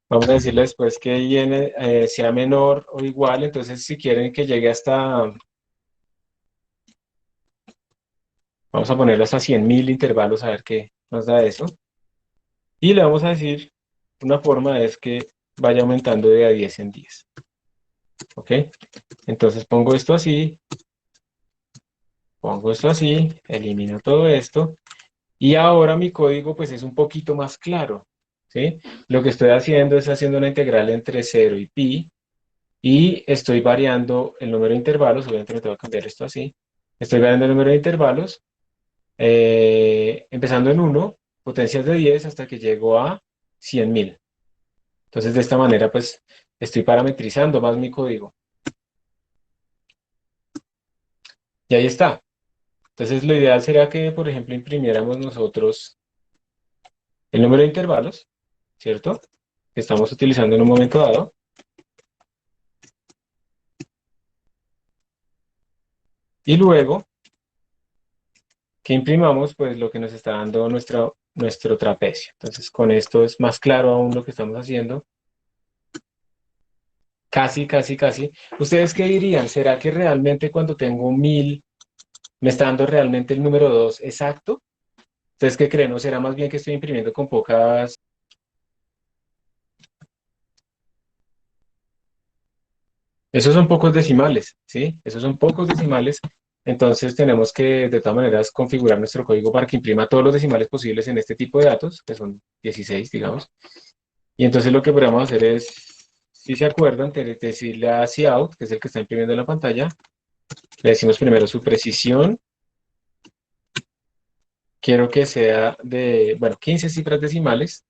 [SPEAKER 1] Vamos a decirle después que in sea menor o igual, entonces si quieren que llegue hasta, vamos a ponerlo hasta 100.000 intervalos, a ver qué nos da eso. Y le vamos a decir, una forma es que vaya aumentando de a 10 en 10. ¿Ok? Entonces pongo esto así, elimino todo esto, y ahora mi código pues es un poquito más claro, ¿sí? Lo que estoy haciendo es haciendo una integral entre 0 y pi, y estoy variando el número de intervalos, obviamente me tengo que cambiar esto así, estoy variando el número de intervalos, empezando en 1, potencias de 10 hasta que llego a 100.000. Entonces de esta manera pues estoy parametrizando más mi código. Y ahí está. Entonces lo ideal sería que, por ejemplo, imprimiéramos nosotros el número de intervalos, ¿cierto? Que estamos utilizando en un momento dado. Y luego que imprimamos, pues lo que nos está dando nuestro trapecio. Entonces con esto es más claro aún lo que estamos haciendo. Casi, casi, casi. ¿Ustedes qué dirían? ¿Será que realmente cuando tengo 1000 me está dando realmente el número 2 exacto? ¿Ustedes qué creen? ¿O será más bien que estoy imprimiendo con pocas? Esos son pocos decimales, ¿sí? Esos son pocos decimales, Entonces tenemos que de todas maneras configurar nuestro código para que imprima todos los decimales posibles en este tipo de datos, que son 16, digamos. Y entonces lo que podemos hacer es, si se acuerdan, decirle a cout, que es el que está imprimiendo en la pantalla, le decimos primero su precisión. Quiero que sea de, bueno, 15 cifras decimales.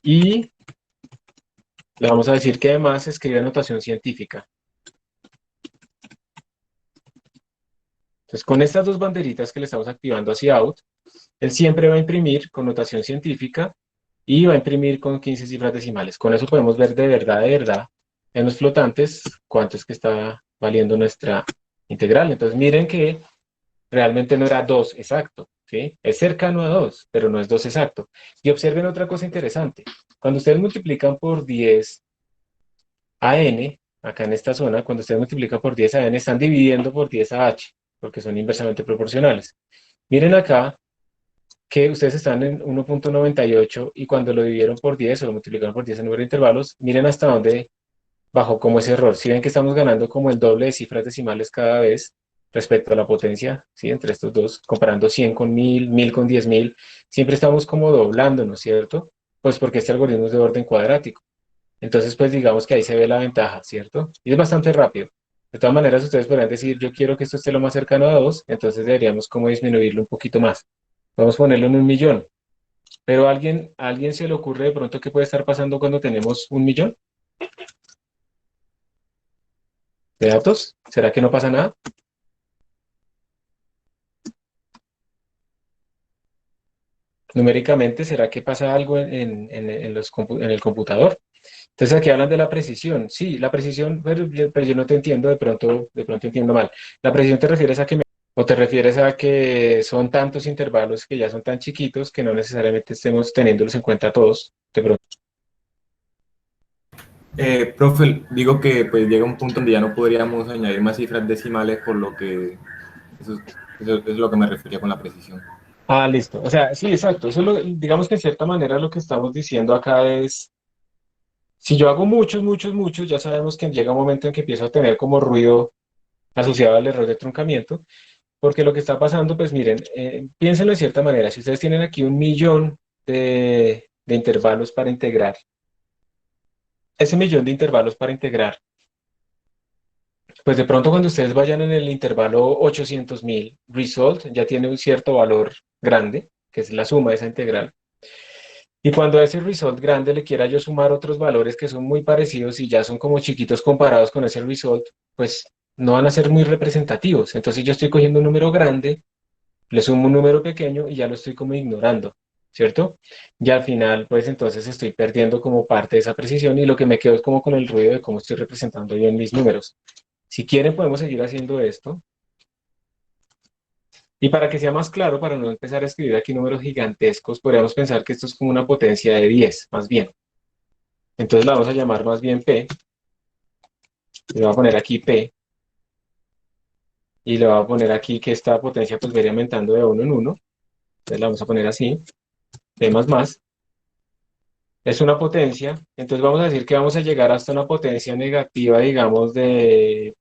[SPEAKER 1] Y le vamos a decir que además escribe notación científica. Entonces, con estas dos banderitas que le estamos activando hacia out, él siempre va a imprimir con notación científica y va a imprimir con 15 cifras decimales. Con eso podemos ver de verdad, en los flotantes, cuánto es que está valiendo nuestra integral. Entonces, miren que realmente no era 2 exacto, ¿sí? Es cercano a 2, pero no es 2 exacto. Y observen otra cosa interesante. Cuando ustedes multiplican por 10 a n, acá en esta zona, cuando ustedes multiplican por 10 a n, están dividiendo por 10 a h, porque son inversamente proporcionales. Miren acá que ustedes están en 1.98 y cuando lo dividieron por 10 o lo multiplicaron por 10 en número de intervalos, miren hasta dónde bajó como ese error. Si ven que estamos ganando como el doble de cifras decimales cada vez respecto a la potencia, ¿sí? Entre estos dos, comparando 100 con 1000, 1000 con 10.000, siempre estamos como doblando, ¿no es cierto? Pues porque este algoritmo es de orden cuadrático. Entonces, pues digamos que ahí se ve la ventaja, ¿cierto? Y es bastante rápido. De todas maneras, ustedes podrán decir, yo quiero que esto esté lo más cercano a 2, entonces deberíamos como disminuirlo un poquito más. Vamos a ponerlo en 1.000.000. Pero ¿a alguien se le ocurre de pronto qué puede estar pasando cuando tenemos 1.000.000 de datos? ¿Será que no pasa nada? Numéricamente, ¿será que pasa algo en el computador? Entonces aquí hablan de la precisión. Sí, la precisión, pero yo no te entiendo, de pronto entiendo mal. ¿La precisión te refieres a que o te refieres a que son tantos intervalos que ya son tan chiquitos que no necesariamente estemos teniéndolos en cuenta todos? De pronto.
[SPEAKER 2] Profe, digo que pues llega un punto donde ya no podríamos añadir más cifras decimales, por lo que eso es lo que me refería con la precisión.
[SPEAKER 1] Ah, listo. O sea, sí, exacto. Digamos que en cierta manera lo que estamos diciendo acá es, si yo hago muchos, ya sabemos que llega un momento en que empiezo a tener como ruido asociado al error de truncamiento, porque lo que está pasando, pues miren, piénsenlo de cierta manera, si ustedes tienen aquí 1.000.000 de intervalos para integrar, ese millón de intervalos para integrar, pues de pronto cuando ustedes vayan en el intervalo 800.000, result ya tiene un cierto valor grande, que es la suma de esa integral. Y cuando a ese result grande le quiera yo sumar otros valores que son muy parecidos y ya son como chiquitos comparados con ese result, pues no van a ser muy representativos. Entonces yo estoy cogiendo un número grande, le sumo un número pequeño y ya lo estoy como ignorando, ¿cierto? Y al final, pues entonces estoy perdiendo como parte de esa precisión y lo que me quedo es como con el ruido de cómo estoy representando yo en mis números. Si quieren, podemos seguir haciendo esto. Y para que sea más claro, para no empezar a escribir aquí números gigantescos, podríamos pensar que esto es como una potencia de 10, más bien. Entonces la vamos a llamar más bien P. Le voy a poner aquí P. Y le voy a poner aquí que esta potencia pues va a ir aumentando de 1 en 1. Entonces la vamos a poner así. P más más. Es una potencia. Entonces vamos a decir que vamos a llegar hasta una potencia negativa, digamos, de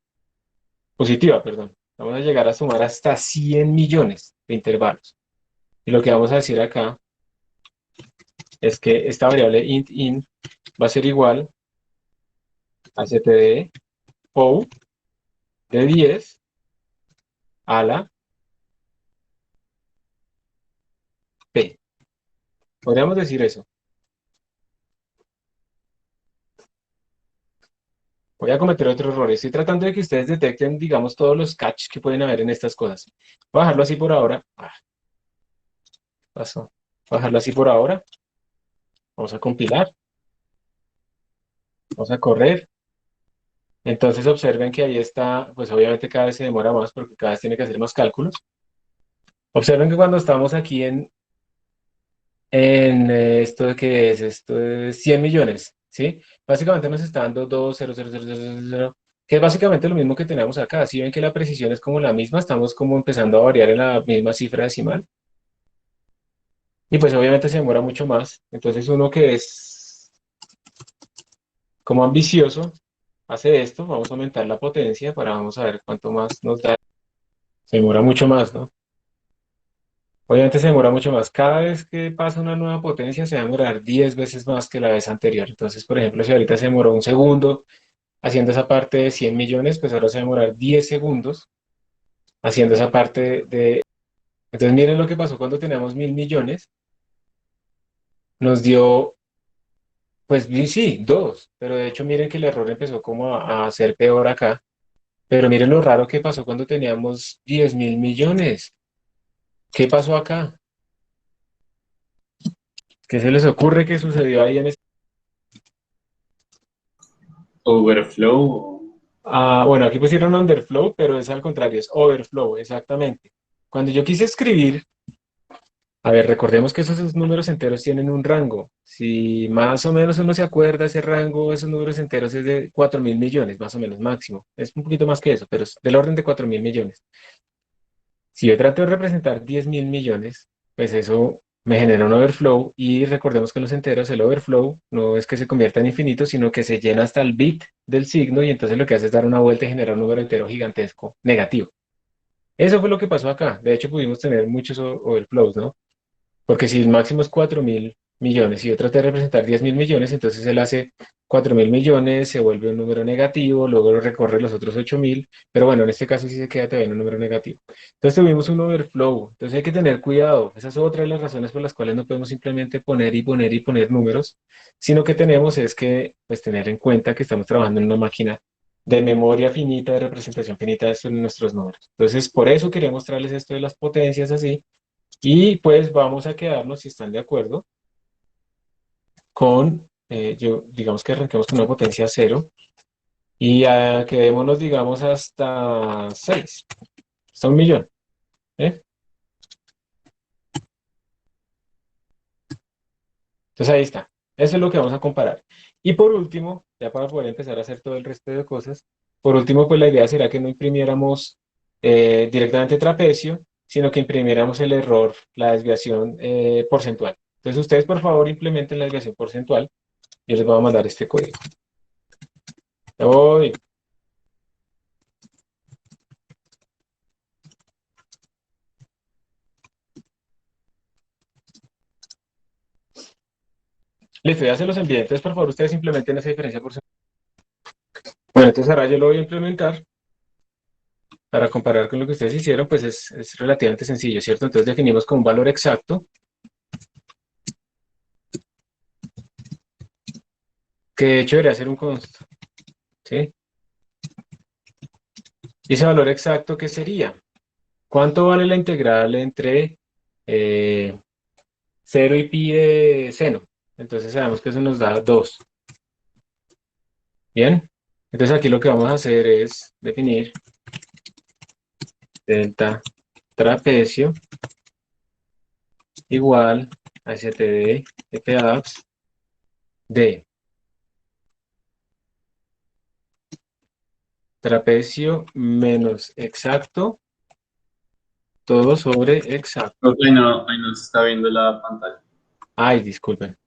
[SPEAKER 1] positiva, perdón. Vamos a llegar a sumar hasta 100 millones de intervalos. Y lo que vamos a decir acá es que esta variable int in va a ser igual a std POU de 10 a la P. Podríamos decir eso. Voy a cometer otro error. Estoy tratando de que ustedes detecten, digamos, todos los catch que pueden haber en estas cosas. Voy a dejarlo así por ahora. Pasó. Voy a dejarlo así por ahora. Vamos a compilar. Vamos a correr. Entonces observen que ahí está, pues obviamente cada vez se demora más porque cada vez tiene que hacer más cálculos. Observen que cuando estamos aquí en esto de que es, esto es 100 millones, ¿sí? Básicamente nos está dando 2,00000, que es básicamente lo mismo que tenemos acá. Si ven que la precisión es como la misma, estamos como empezando a variar en la misma cifra decimal. Y pues obviamente se demora mucho más. Entonces uno que es como ambicioso, hace esto, vamos a aumentar la potencia vamos a ver cuánto más nos da. Se demora mucho más, ¿no? Obviamente se demora mucho más. Cada vez que pasa una nueva potencia se va a demorar 10 veces más que la vez anterior. Entonces, por ejemplo, si ahorita se demoró un segundo haciendo esa parte de 100 millones, pues ahora se va a demorar 10 segundos haciendo esa parte de... Entonces, miren lo que pasó cuando teníamos 1000 millones. Nos dio, pues sí, dos, pero de hecho miren que el error empezó como a ser peor acá. Pero miren lo raro que pasó cuando teníamos 10.000 millones. ¿Qué pasó acá? ¿Qué se les ocurre que sucedió ahí en este?
[SPEAKER 5] Overflow.
[SPEAKER 1] Ah, bueno, aquí pusieron underflow, pero es al contrario, es overflow, exactamente. Cuando yo quise escribir, a ver, recordemos que esos números enteros tienen un rango. Si más o menos uno se acuerda, ese rango, esos números enteros es de 4.000 millones, más o menos máximo. Es un poquito más que eso, pero es del orden de 4.000 millones. Si yo trato de representar 10.000 millones, pues eso me genera un overflow y recordemos que en los enteros el overflow no es que se convierta en infinito, sino que se llena hasta el bit del signo y entonces lo que hace es dar una vuelta y generar un número entero gigantesco negativo. Eso fue lo que pasó acá. De hecho, pudimos tener muchos overflows, ¿no? Porque si el máximo es 4.000 millones y yo traté de representar 10.000 millones, entonces él hace 4.000 millones, se vuelve un número negativo, luego recorre los otros 8.000, pero bueno, en este caso sí se queda todavía en un número negativo. Entonces tuvimos un overflow, entonces hay que tener cuidado. Esa es otra de las razones por las cuales no podemos simplemente poner y poner y poner números, sino que tenemos es que pues, tener en cuenta que estamos trabajando en una máquina de memoria finita, de representación finita de estos nuestros números. Entonces, por eso quería mostrarles esto de las potencias así, y pues vamos a quedarnos, si están de acuerdo, con, digamos que arranquemos con una potencia cero y quedémonos, digamos, hasta 6, hasta 1.000.000. ¿Eh? Entonces ahí está. Eso es lo que vamos a comparar. Y por último, ya para poder empezar a hacer todo el resto de cosas, por último, pues la idea será que no imprimiéramos directamente trapecio, sino que imprimiéramos el error, la desviación porcentual. Entonces ustedes, por favor, implementen la desviación porcentual. Yo les voy a mandar este código. Ya voy. Listo, ya se los envié. Entonces, por favor, ustedes implementen esa diferencia porcentual. Bueno, entonces ahora yo lo voy a implementar para comparar con lo que ustedes hicieron, pues es relativamente sencillo, ¿cierto? Entonces definimos con un valor exacto, que de hecho debería ser un const, ¿sí? Y ese valor exacto, ¿qué sería? ¿Cuánto vale la integral entre 0 y pi de seno? Entonces sabemos que eso nos da 2. ¿Bien? Entonces aquí lo que vamos a hacer es definir delta trapecio igual a std fapps de trapecio menos exacto, todo sobre exacto.
[SPEAKER 5] Ok, no, ahí no se está viendo la pantalla.
[SPEAKER 1] Ay, disculpen.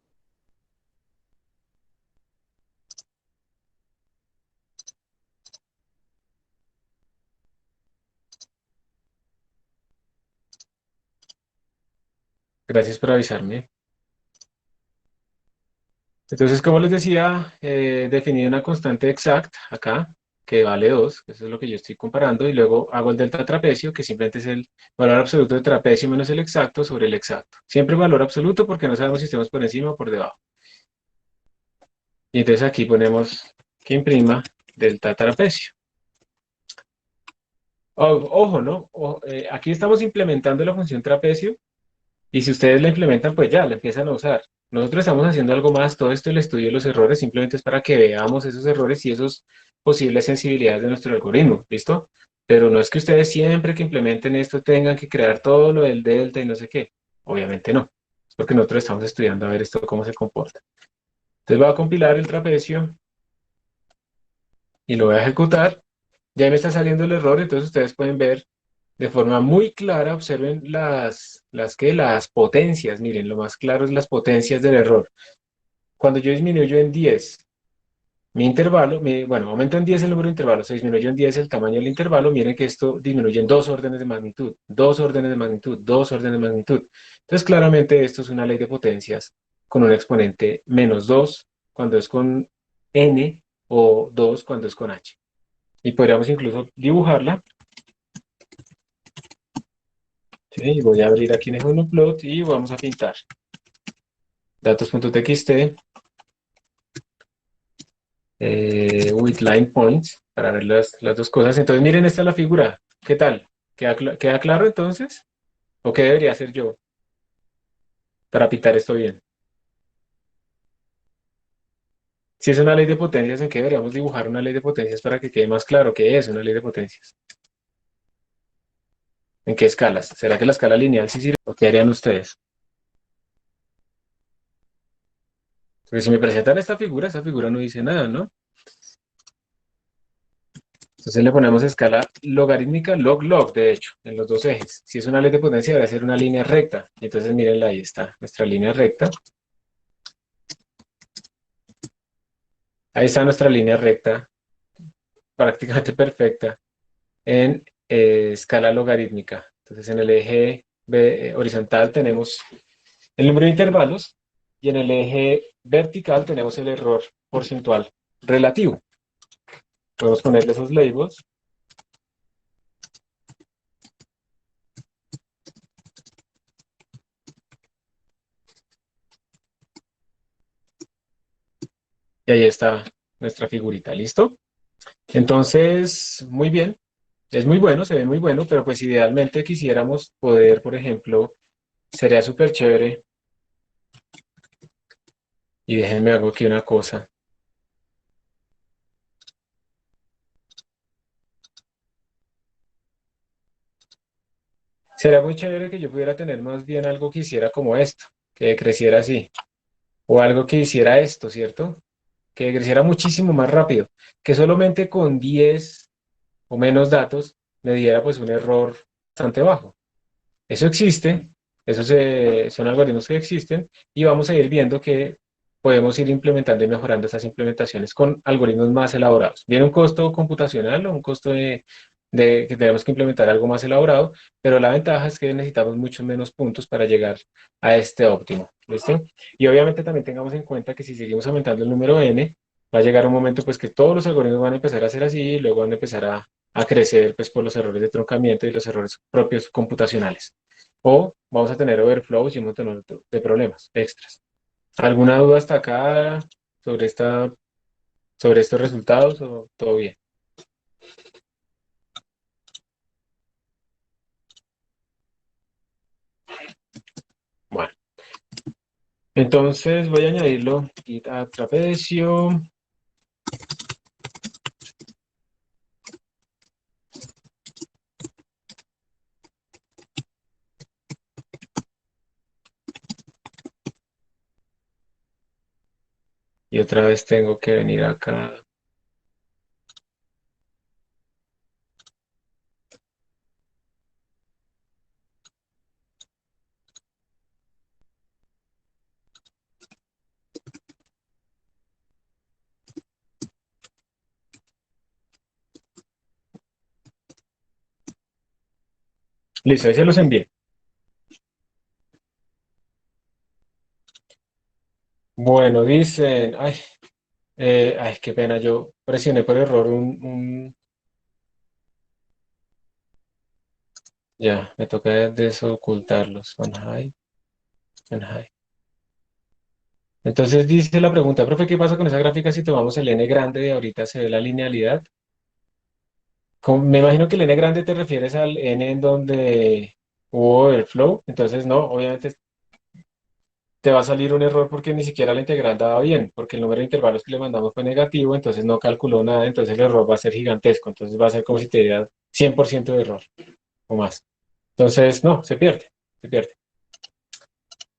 [SPEAKER 1] Gracias por avisarme. Entonces, como les decía, definí una constante exacta acá, que vale 2, eso es lo que yo estoy comparando, y luego hago el delta trapecio, que simplemente es el valor absoluto de trapecio menos el exacto sobre el exacto. Siempre valor absoluto porque no sabemos si estamos por encima o por debajo. Y entonces aquí ponemos que imprima delta trapecio. Ojo, ¿no? Aquí estamos implementando la función trapecio, y si ustedes la implementan, pues ya, la empiezan a usar. Nosotros estamos haciendo algo más, todo esto, el estudio de los errores, simplemente es para que veamos esos errores y esos posibles sensibilidades de nuestro algoritmo, ¿listo? Pero no es que ustedes siempre que implementen esto tengan que crear todo lo del delta y no sé qué. Obviamente no, es porque nosotros estamos estudiando a ver esto cómo se comporta. Entonces voy a compilar el trapecio y lo voy a ejecutar. Ya me está saliendo el error, entonces ustedes pueden ver de forma muy clara, observen las potencias, miren, lo más claro es las potencias del error. Cuando yo disminuyo en 10, mi intervalo, bueno, aumento en 10 el número de intervalos, se disminuyó en 10 el tamaño del intervalo, miren que esto disminuye en 2 órdenes de magnitud, 2 órdenes de magnitud, 2 órdenes de magnitud. Entonces, claramente esto es una ley de potencias con un exponente -2 cuando es con n o 2 cuando es con h. Y podríamos incluso dibujarla. Sí, voy a abrir aquí en Econoplot y vamos a pintar. Datos.txt, with line points, para ver las dos cosas. Entonces, miren, esta es la figura. ¿Qué tal? ¿Queda claro entonces? ¿O qué debería hacer yo para pintar esto bien? Si es una ley de potencias, ¿en qué deberíamos dibujar una ley de potencias para que quede más claro qué es una ley de potencias? ¿En qué escalas? ¿Será que la escala lineal sí sirve? ¿O qué harían ustedes? Porque si me presentan esta figura no dice nada, ¿no? Entonces le ponemos escala logarítmica, log, de hecho, en los dos ejes. Si es una ley de potencia, debe ser una línea recta. Entonces, mírenla, ahí está, nuestra línea recta. Ahí está nuestra línea recta, prácticamente perfecta, en escala logarítmica. Entonces, en el eje horizontal tenemos el número de intervalos y en el eje vertical tenemos el error porcentual relativo. Podemos ponerle esos labels. Y ahí está nuestra figurita, ¿listo? Entonces, muy bien, es muy bueno, se ve muy bueno, pero pues idealmente quisiéramos poder, por ejemplo, sería súper chévere, y déjenme hago aquí una cosa. Sería muy chévere que yo pudiera tener más bien algo que hiciera como esto, que creciera así, o algo que hiciera esto, ¿cierto? Que creciera muchísimo más rápido, que solamente con 10 o menos datos me diera pues un error bastante bajo. Eso existe, son algoritmos que existen y vamos a ir viendo que podemos ir implementando y mejorando esas implementaciones con algoritmos más elaborados. Viene un costo computacional o un costo de que tenemos que implementar algo más elaborado, pero la ventaja es que necesitamos muchos menos puntos para llegar a este óptimo. ¿Listo? Y obviamente también tengamos en cuenta que si seguimos aumentando el número n, va a llegar un momento pues que todos los algoritmos van a empezar a ser así y luego van a empezar a crecer pues por los errores de truncamiento y los errores propios computacionales. O vamos a tener overflows y un montón de problemas extras. ¿Alguna duda hasta acá sobre sobre estos resultados o todo bien? Bueno, entonces voy a añadirlo aquí a trapecio. Y otra vez tengo que venir acá. Listo, ahí se los envié. Bueno, dicen, ay, qué pena, yo presioné por error ya, me toca desocultarlos. On high. Entonces dice la pregunta, profe, ¿qué pasa con esa gráfica si tomamos el n grande y ahorita se ve la linealidad? Me imagino que el n grande te refieres al n en donde hubo overflow, entonces no, obviamente te va a salir un error porque ni siquiera la integral daba bien, porque el número de intervalos que le mandamos fue negativo, entonces no calculó nada, entonces el error va a ser gigantesco, entonces va a ser como si te diera 100% de error o más. Entonces, no, se pierde, se pierde.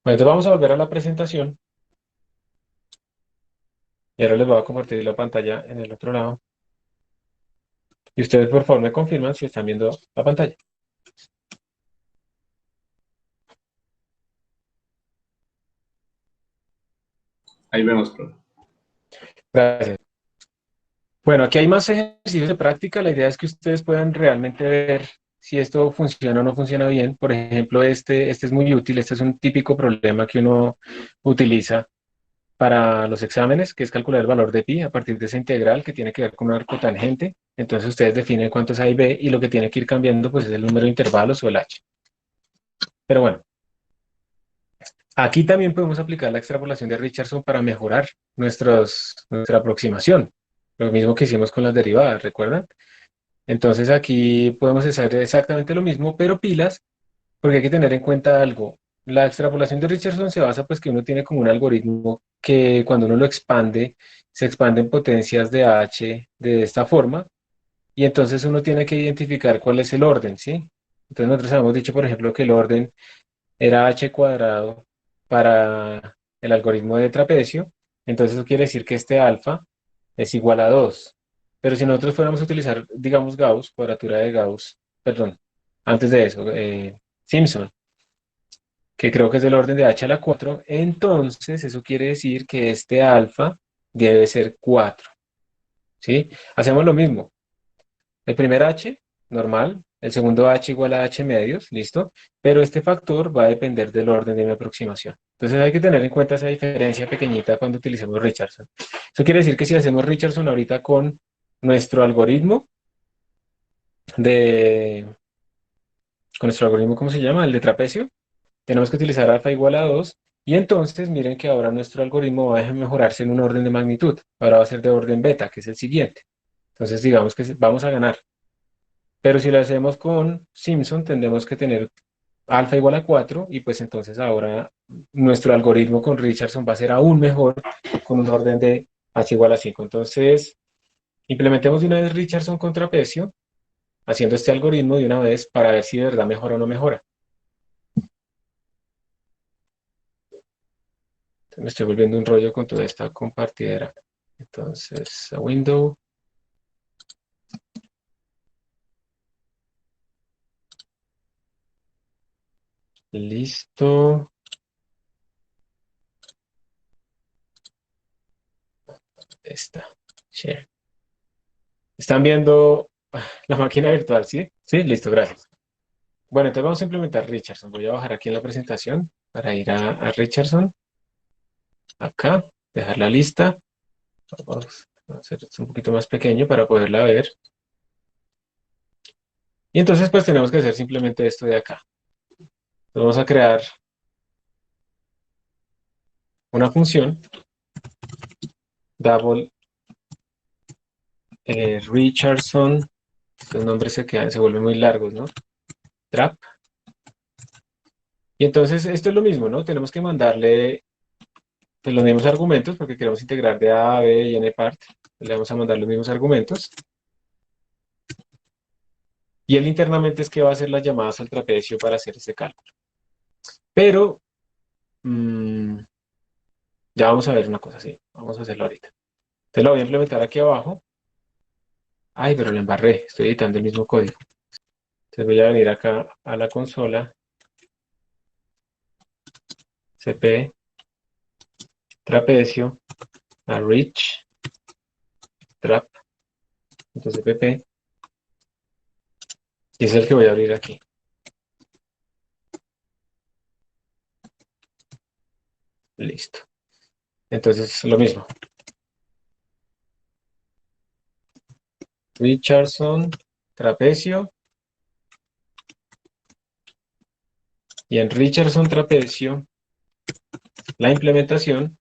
[SPEAKER 1] Bueno, entonces vamos a volver a la presentación y ahora les voy a compartir la pantalla en el otro lado. Y ustedes por favor me confirman si están viendo la pantalla.
[SPEAKER 5] Ahí vemos, profe.
[SPEAKER 1] Gracias. Bueno, aquí hay más ejercicios de práctica. La idea es que ustedes puedan realmente ver si esto funciona o no funciona bien. Por ejemplo, este es muy útil. Este es un típico problema que uno utiliza para los exámenes, que es calcular el valor de pi a partir de esa integral que tiene que ver con un arco tangente. Entonces ustedes definen cuánto es A y B y lo que tiene que ir cambiando pues es el número de intervalos o el h. Pero bueno, aquí también podemos aplicar la extrapolación de Richardson para mejorar nuestra aproximación. Lo mismo que hicimos con las derivadas, ¿recuerdan? Entonces aquí podemos hacer exactamente lo mismo, pero pilas, porque hay que tener en cuenta algo. La extrapolación de Richardson se basa pues que uno tiene como un algoritmo que cuando uno lo expande, se expande en potencias de h de esta forma, y entonces uno tiene que identificar cuál es el orden, ¿sí? Entonces nosotros habíamos dicho, por ejemplo, que el orden era h cuadrado para el algoritmo de trapecio, entonces eso quiere decir que este alfa es igual a 2. Pero si nosotros fuéramos a utilizar, digamos, Gauss, cuadratura de Gauss, perdón, antes de eso, Simpson, que creo que es del orden de h a la 4, entonces eso quiere decir que este alfa debe ser 4, ¿sí? Hacemos lo mismo. El primer h, normal, el segundo h igual a h medios, listo, pero este factor va a depender del orden de mi aproximación. Entonces hay que tener en cuenta esa diferencia pequeñita cuando utilicemos Richardson. Eso quiere decir que si hacemos Richardson ahorita con nuestro algoritmo de, con nuestro algoritmo, ¿cómo se llama? El de trapecio, tenemos que utilizar alfa igual a 2 y entonces miren que ahora nuestro algoritmo va a mejorarse en un orden de magnitud. Ahora va a ser de orden beta, que es el siguiente. Entonces digamos que vamos a ganar. Pero si lo hacemos con Simpson, tendremos que tener alfa igual a 4 y pues entonces ahora nuestro algoritmo con Richardson va a ser aún mejor con un orden de h igual a 5. Entonces, implementemos de una vez Richardson con trapecio, haciendo este algoritmo de una vez para ver si de verdad mejora o no mejora. Entonces, me estoy volviendo un rollo con toda esta compartidera. Entonces, a window. Listo. Esta. Share. Están viendo la máquina virtual, ¿sí? Sí, listo, gracias. Bueno, entonces vamos a implementar Richardson. Voy a bajar aquí en la presentación para ir a Richardson. Acá, dejar la lista. Vamos a hacer esto un poquito más pequeño para poderla ver. Y entonces pues tenemos que hacer simplemente esto de acá. Entonces, vamos a crear una función double Richardson. Los nombres se vuelven muy largos, ¿no? Trap. Y entonces esto es lo mismo, ¿no? Tenemos que mandarle pues, los mismos argumentos porque queremos integrar de A, B y N part. Le vamos a mandar los mismos argumentos. Y él internamente es que va a hacer las llamadas al trapecio para hacer ese cálculo. Pero ya vamos a ver una cosa así. Vamos a hacerlo ahorita. Entonces lo voy a implementar aquí abajo. Ay, pero lo embarré. Estoy editando el mismo código. Entonces voy a venir acá a la consola. CP trapecio a reach trap. Entonces CPP. Y es el que voy a abrir aquí. Listo. Entonces lo mismo. Richardson trapecio. Y en Richardson trapecio, la implementación,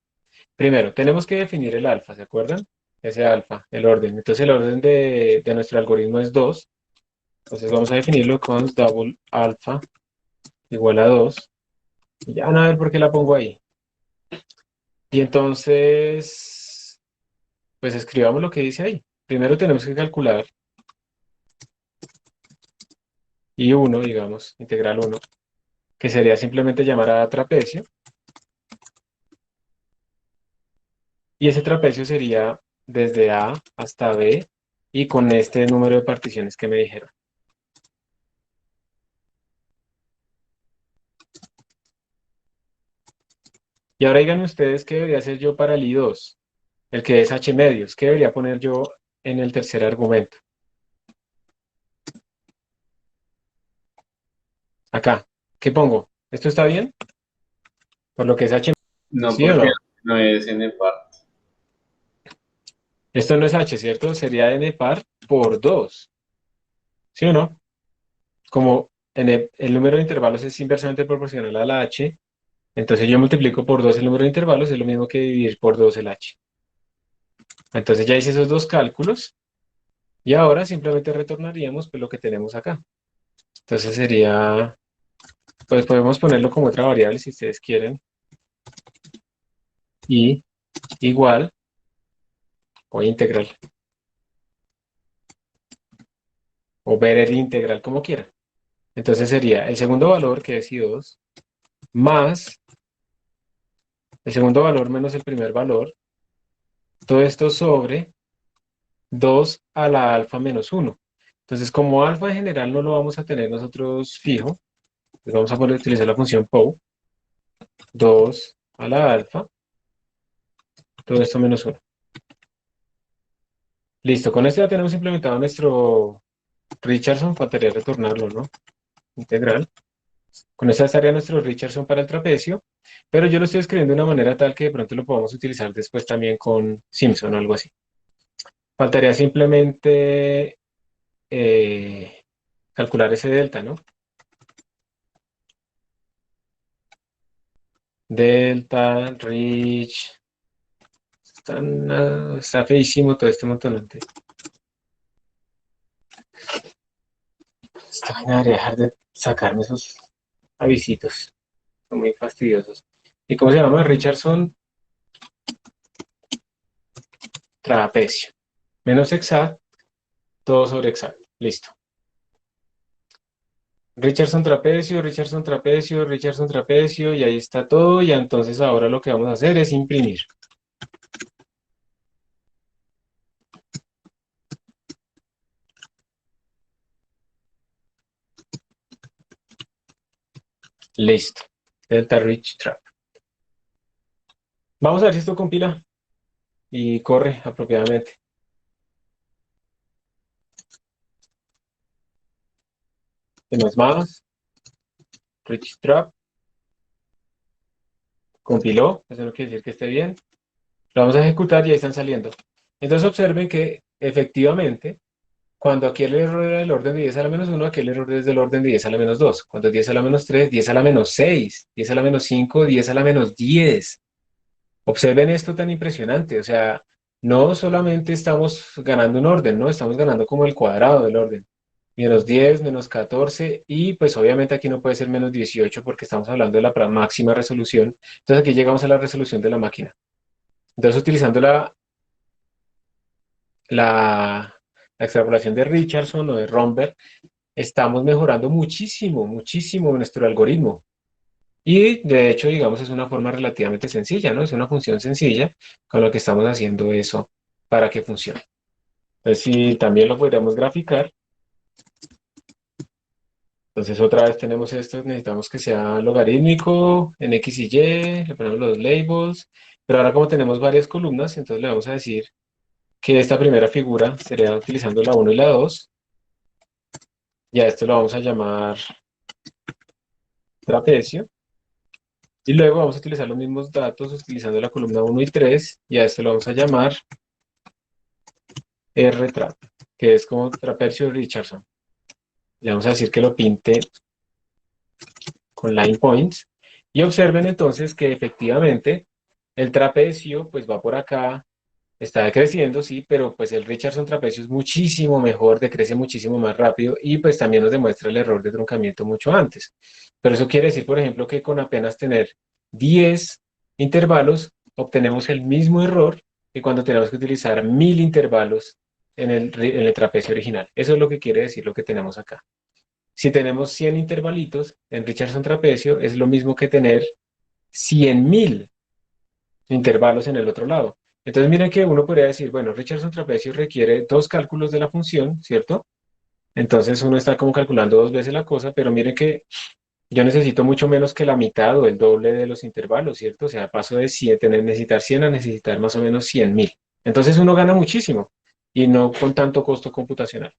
[SPEAKER 1] primero tenemos que definir el alfa, ¿se acuerdan? Ese alfa, el orden. Entonces el orden de nuestro algoritmo es 2. Entonces vamos a definirlo con double alfa igual a 2. Y ya van a ver por qué la pongo ahí. Y entonces, pues escribamos lo que dice ahí. Primero tenemos que calcular I1, digamos, integral 1, que sería simplemente llamar a trapecio. Y ese trapecio sería desde A hasta B y con este número de particiones que me dijeron. Y ahora digan ustedes qué debería hacer yo para el I2, el que es H medios. ¿Qué debería poner yo en el tercer argumento. Acá, ¿qué pongo? ¿Esto está bien? Por lo que es h,
[SPEAKER 5] No,
[SPEAKER 1] ¿sí o
[SPEAKER 5] porque
[SPEAKER 1] no?
[SPEAKER 5] no es n par.
[SPEAKER 1] Esto no es h, ¿cierto? Sería n par por 2, ¿sí o no? Como el número de intervalos es inversamente proporcional a la h, entonces yo multiplico por 2 el número de intervalos, es lo mismo que dividir por 2 el h. Entonces ya hice esos dos cálculos, y ahora simplemente retornaríamos pues, lo que tenemos acá. Entonces sería, pues podemos ponerlo como otra variable si ustedes quieren, y igual, o integral, o ver el integral como quieran. Entonces sería el segundo valor, que es I2, más el segundo valor menos el primer valor, todo esto sobre 2 a la alfa menos 1. Entonces, como alfa en general no lo vamos a tener nosotros fijo, pues vamos a poder utilizar la función POW, 2 a la alfa, todo esto menos 1. Listo, con esto ya tenemos implementado nuestro Richardson, faltaría retornarlo, ¿no? Integral. Con esta estaría nuestro Richardson para el trapecio, pero yo lo estoy escribiendo de una manera tal que de pronto lo podamos utilizar después también con Simpson o algo así. Faltaría simplemente calcular ese delta, ¿no? Delta, Rich, está feísimo todo este montonante. Esta vaina debería dejar de sacarme esos avisitos, son muy fastidiosos. ¿Y cómo se llama? Richardson trapecio. Menos exact, todo sobre exact. Listo. Richardson trapecio, Richardson trapecio, Richardson trapecio, y ahí está todo. Y entonces ahora lo que vamos a hacer es imprimir. Listo. Delta Rich Trap. Vamos a ver si esto compila y corre apropiadamente. Tenemos más. Rich Trap. Compiló. Eso no quiere decir que esté bien. Lo vamos a ejecutar y ahí están saliendo. Entonces observen que efectivamente, cuando aquí el error era del orden de 10 a la menos 1, aquí el error es del orden de 10 a la menos 2. Cuando es 10 a la menos 3, 10 a la menos 6, 10 a la menos 5, 10 a la menos 10. Observen esto tan impresionante. O sea, no solamente estamos ganando un orden, ¿no? Estamos ganando como el cuadrado del orden. Menos 10, menos 14, y pues obviamente aquí no puede ser menos 18 porque estamos hablando de la máxima resolución. Entonces aquí llegamos a la resolución de la máquina. Entonces utilizando la extrapolación de Richardson o de Romberg, estamos mejorando muchísimo, muchísimo nuestro algoritmo. Y de hecho, digamos, es una forma relativamente sencilla, ¿no? Es una función sencilla con lo que estamos haciendo eso para que funcione. Entonces, si también lo podríamos graficar, entonces otra vez tenemos esto, necesitamos que sea logarítmico en X y Y, le ponemos los labels, pero ahora como tenemos varias columnas, entonces le vamos a decir que esta primera figura sería utilizando la 1 y la 2, y a esto lo vamos a llamar trapecio, y luego vamos a utilizar los mismos datos utilizando la columna 1 y 3, y a esto lo vamos a llamar R-trap, que es como trapecio Richardson. Le vamos a decir que lo pinte con line points, y observen entonces que efectivamente el trapecio pues va por acá, está decreciendo, sí, pero pues el Richardson trapecio es muchísimo mejor, decrece muchísimo más rápido y pues también nos demuestra el error de truncamiento mucho antes. Pero eso quiere decir, por ejemplo, que con apenas tener 10 intervalos obtenemos el mismo error que cuando tenemos que utilizar 1000 intervalos en el trapecio original. Eso es lo que quiere decir lo que tenemos acá. Si tenemos 100 intervalitos en Richardson trapecio, es lo mismo que tener 100.000 intervalos en el otro lado. Entonces miren que uno podría decir, bueno, Richardson trapecio requiere 2 cálculos de la función, ¿cierto? Entonces uno está como calculando 2 veces la cosa, pero miren que yo necesito mucho menos que la mitad o el doble de los intervalos, ¿cierto? O sea, paso de 100, necesitar 100 a necesitar más o menos 100.000. Entonces uno gana muchísimo. y no con tanto costo computacional.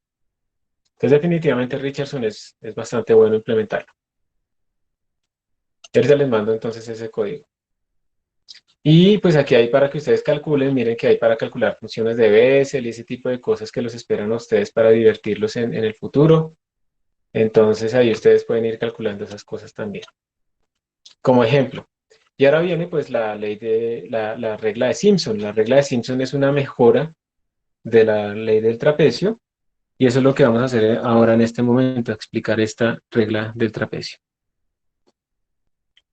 [SPEAKER 1] Entonces definitivamente Richardson es bastante bueno implementarlo. Ahorita les mando entonces ese código. Y pues aquí hay para que ustedes calculen, miren que hay para calcular funciones de Bessel y ese tipo de cosas que los esperan a ustedes para divertirlos en el futuro. Entonces ahí ustedes pueden ir calculando esas cosas también. Como ejemplo. Y ahora viene pues la ley de la regla de Simpson. La regla de Simpson es una mejora de la ley del trapecio y eso es lo que vamos a hacer ahora en este momento, explicar esta regla del trapecio.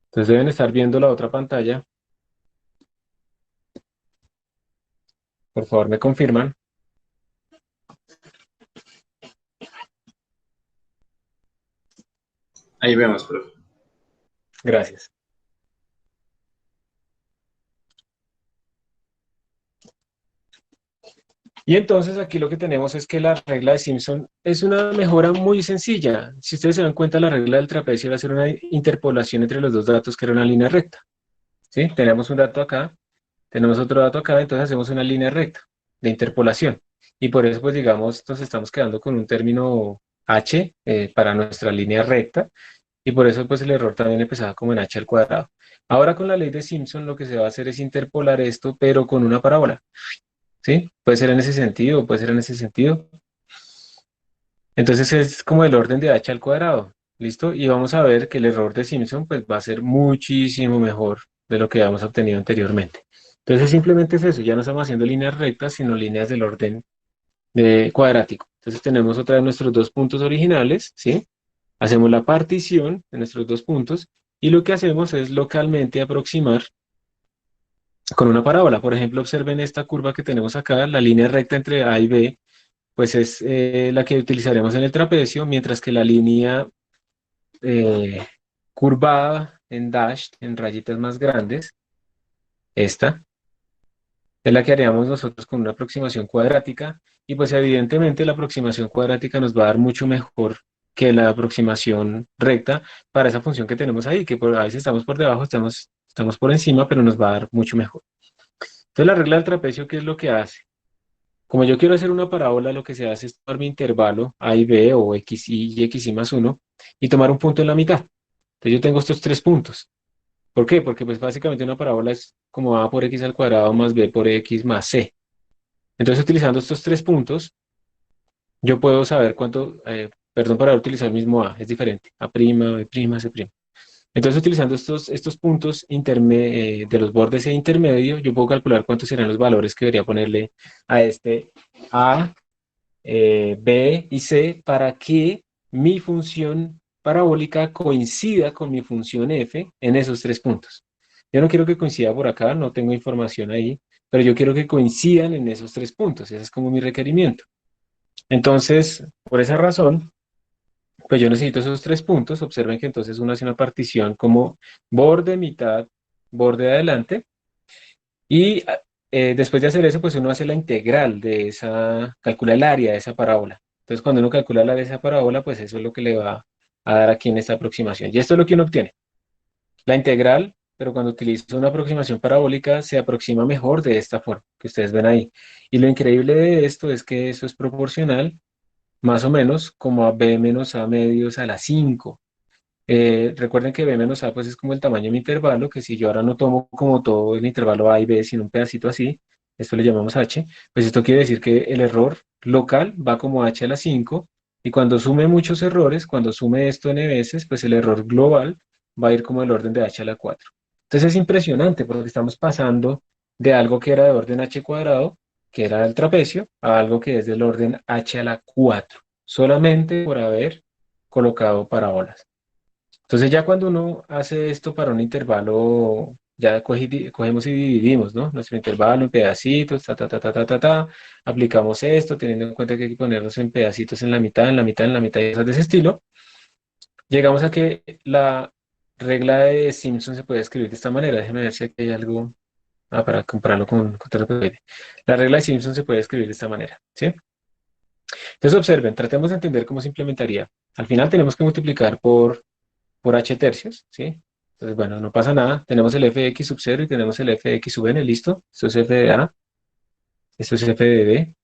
[SPEAKER 1] Entonces deben estar viendo la otra pantalla. Por favor, me confirman.
[SPEAKER 5] Ahí vemos, profe.
[SPEAKER 1] Gracias. Y entonces aquí lo que tenemos es que la regla de Simpson es una mejora muy sencilla. Si ustedes se dan cuenta, la regla del trapecio era hacer una interpolación entre los dos datos que era una línea recta. ¿Sí? Tenemos un dato acá, tenemos otro dato acá, entonces hacemos una línea recta de interpolación. Y por eso, pues digamos, nos estamos quedando con un término h para nuestra línea recta. Y por eso, pues el error también empezaba como en h al cuadrado. Ahora con la ley de Simpson lo que se va a hacer es interpolar esto, pero con una parábola. ¿Sí? Puede ser en ese sentido, puede ser en ese sentido. Entonces es como el orden de h al cuadrado, ¿listo? Y vamos a ver que el error de Simpson pues va a ser muchísimo mejor de lo que habíamos obtenido anteriormente. Entonces simplemente es eso, ya no estamos haciendo líneas rectas, sino líneas del orden cuadrático. Entonces tenemos otra vez nuestros dos puntos originales, ¿sí? Hacemos la partición de nuestros dos puntos y lo que hacemos es localmente aproximar con una parábola. Por ejemplo, observen esta curva que tenemos acá, la línea recta entre A y B, pues es la que utilizaremos en el trapecio, mientras que la línea curvada en dash, en rayitas más grandes, esta, es la que haríamos nosotros con una aproximación cuadrática, y pues evidentemente la aproximación cuadrática nos va a dar mucho mejor que la aproximación recta para esa función que tenemos ahí, que a veces estamos por debajo, estamos por encima, pero nos va a dar mucho mejor. Entonces la regla del trapecio, ¿qué es lo que hace? Como yo quiero hacer una parábola, lo que se hace es tomar mi intervalo A y B o XY y XY más 1 y tomar un punto en la mitad. Entonces yo tengo estos tres puntos. ¿Por qué? Porque pues básicamente una parábola es como A por X al cuadrado más B por X más C. Entonces utilizando estos tres puntos, yo puedo saber cuánto, perdón, para utilizar el mismo A, es diferente. A', B', C'. Entonces, utilizando estos puntos de los bordes e intermedio, yo puedo calcular cuántos serán los valores que debería ponerle a este A, B y C para que mi función parabólica coincida con mi función f en esos tres puntos. Yo no quiero que coincida por acá, no tengo información ahí, pero yo quiero que coincidan en esos tres puntos. Ese es como mi requerimiento. Entonces, por esa razón, pues yo necesito esos tres puntos. Observen que entonces uno hace una partición como borde, mitad, borde adelante. Y después de hacer eso, pues uno hace la integral de calcula el área de esa parábola. Entonces, cuando uno calcula el área de esa parábola, pues eso es lo que le va a dar aquí en esta aproximación. Y esto es lo que uno obtiene. La integral, pero cuando utilizo una aproximación parabólica, se aproxima mejor de esta forma que ustedes ven ahí. Y lo increíble de esto es que eso es proporcional más o menos como a b menos a medios a la 5. Recuerden que b menos a pues es como el tamaño de mi intervalo, que si yo ahora no tomo como todo el intervalo a y b, sino un pedacito así, esto le llamamos h, pues esto quiere decir que el error local va como h a la 5, y cuando sume muchos errores, cuando sume esto n veces, pues el error global va a ir como el orden de h a la 4. Entonces es impresionante porque estamos pasando de algo que era de orden h cuadrado, que era el trapecio, a algo que es del orden h a la 4, solamente por haber colocado parábolas. Entonces ya cuando uno hace esto para un intervalo, ya cogemos y dividimos, ¿no? Nuestro intervalo en pedacitos, aplicamos esto, teniendo en cuenta que hay que ponerlos en pedacitos en la mitad, en la mitad, en la mitad y cosas de ese estilo. Llegamos a que la regla de Simpson se puede escribir de esta manera. Déjenme ver si aquí hay algo para compararlo con TRPM. La regla de Simpson se puede escribir de esta manera, ¿sí? Entonces observen, tratemos de entender cómo se implementaría. Al final tenemos que multiplicar por h tercios, ¿sí? Entonces, bueno, no pasa nada. Tenemos el f de x sub 0 y tenemos el f de x sub n, ¿listo? Esto es f de a, esto es f de b.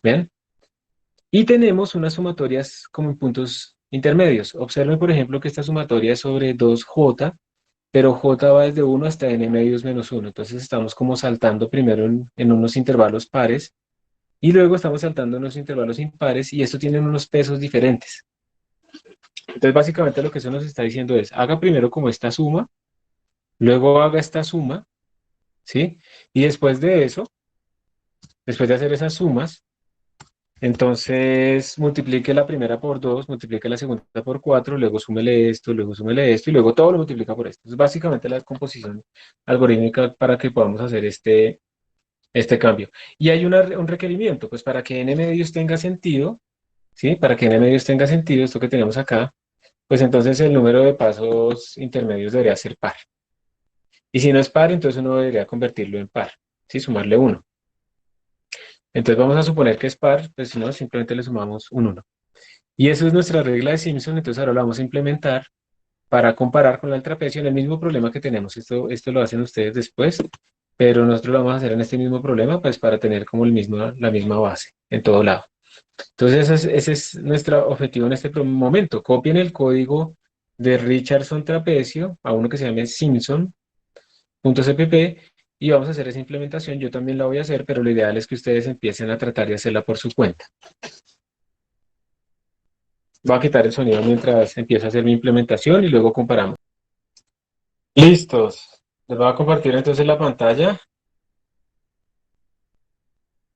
[SPEAKER 1] ¿Ven? Y tenemos unas sumatorias como en puntos intermedios. Observen, por ejemplo, que esta sumatoria es sobre 2j, pero j va desde 1 hasta n medios menos 1. Entonces estamos como saltando primero en unos intervalos pares y luego estamos saltando en unos intervalos impares y esto tiene unos pesos diferentes. Entonces básicamente lo que eso nos está diciendo es, haga primero como esta suma, luego haga esta suma, ¿sí? Y después de eso, después de hacer esas sumas, entonces multiplique la primera por 2, multiplique la segunda por 4, luego súmele esto y luego todo lo multiplica por esto. Es básicamente la composición algorítmica para que podamos hacer este cambio. Y hay un requerimiento, pues para que n medios tenga sentido, ¿sí? Para que n medios tenga sentido, esto que tenemos acá, pues entonces el número de pasos intermedios debería ser par. Y si no es par, entonces uno debería convertirlo en par, ¿sí? Sumarle 1. Entonces vamos a suponer que es par, pues si no, simplemente le sumamos un 1. Y eso es nuestra regla de Simpson, entonces ahora lo vamos a implementar para comparar con el trapecio en el mismo problema que tenemos. Esto lo hacen ustedes después, pero nosotros lo vamos a hacer en este mismo problema, pues para tener como la misma base en todo lado. Entonces ese es nuestro objetivo en este momento. Copien el código de Richardson trapecio a uno que se llame Simpson.cpp y vamos a hacer esa implementación. Yo también la voy a hacer, pero lo ideal es que ustedes empiecen a tratar de hacerla por su cuenta. Voy a quitar el sonido mientras empiezo a hacer mi implementación y luego comparamos. Listos. Les voy a compartir entonces la pantalla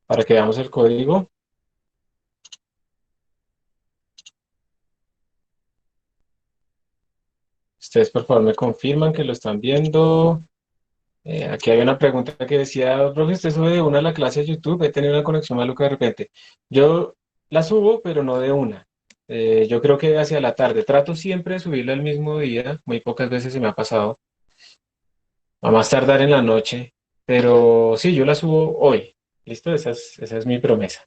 [SPEAKER 1] para que veamos el código. Ustedes por favor me confirman que lo están viendo. Aquí hay una pregunta que decía, profe, ¿usted sube de una a la clase de YouTube? He tenido una conexión maluca de repente. Yo la subo, pero no de una. Yo creo que hacia la tarde. Trato siempre de subirla el mismo día. Muy pocas veces se me ha pasado. A más tardar en la noche. Pero sí, yo la subo hoy. ¿Listo? Esa es mi promesa.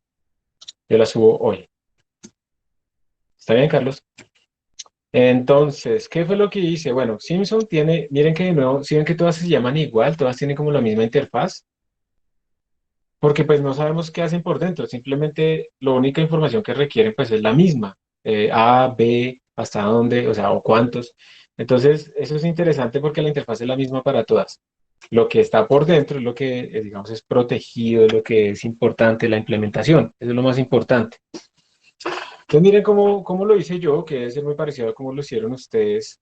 [SPEAKER 1] Yo la subo hoy. ¿Está bien, Carlos? Entonces, ¿qué fue lo que hice? Bueno, Simpson tiene, miren que de nuevo, si ven que todas se llaman igual, todas tienen como la misma interfaz, porque pues no sabemos qué hacen por dentro, simplemente la única información que requieren pues es la misma, A, B, hasta dónde, o sea, o cuántos. Entonces, eso es interesante porque la interfaz es la misma para todas. Lo que está por dentro es lo que, digamos, es protegido, es lo que es importante, la implementación, eso es lo más importante. Entonces miren cómo lo hice yo, que debe ser muy parecido a cómo lo hicieron ustedes.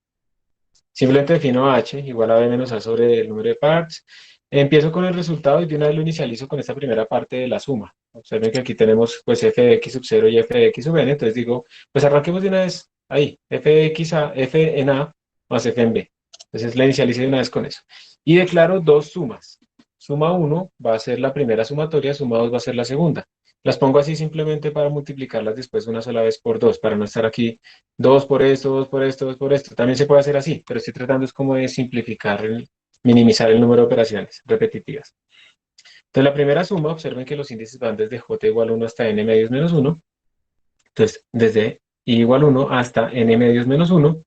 [SPEAKER 1] Simplemente defino h igual a b menos a sobre el número de parts. Empiezo con el resultado y de una vez lo inicializo con esta primera parte de la suma. Observen que aquí tenemos pues f de x sub 0 y f de x sub n. Entonces digo, pues arranquemos de una vez ahí. F de x a f en a más f en b. Entonces la inicialicé de una vez con eso. Y declaro dos sumas. Suma 1 va a ser la primera sumatoria, suma 2 va a ser la segunda. Las pongo así simplemente para multiplicarlas después una sola vez por 2, para no estar aquí 2 por esto, 2 por esto, 2 por esto. También se puede hacer así, pero estoy tratando es como de simplificar, minimizar el número de operaciones repetitivas. Entonces la primera suma, observen que los índices van desde j igual a 1 hasta n medios menos 1. Entonces desde i igual a 1 hasta n medios menos 1.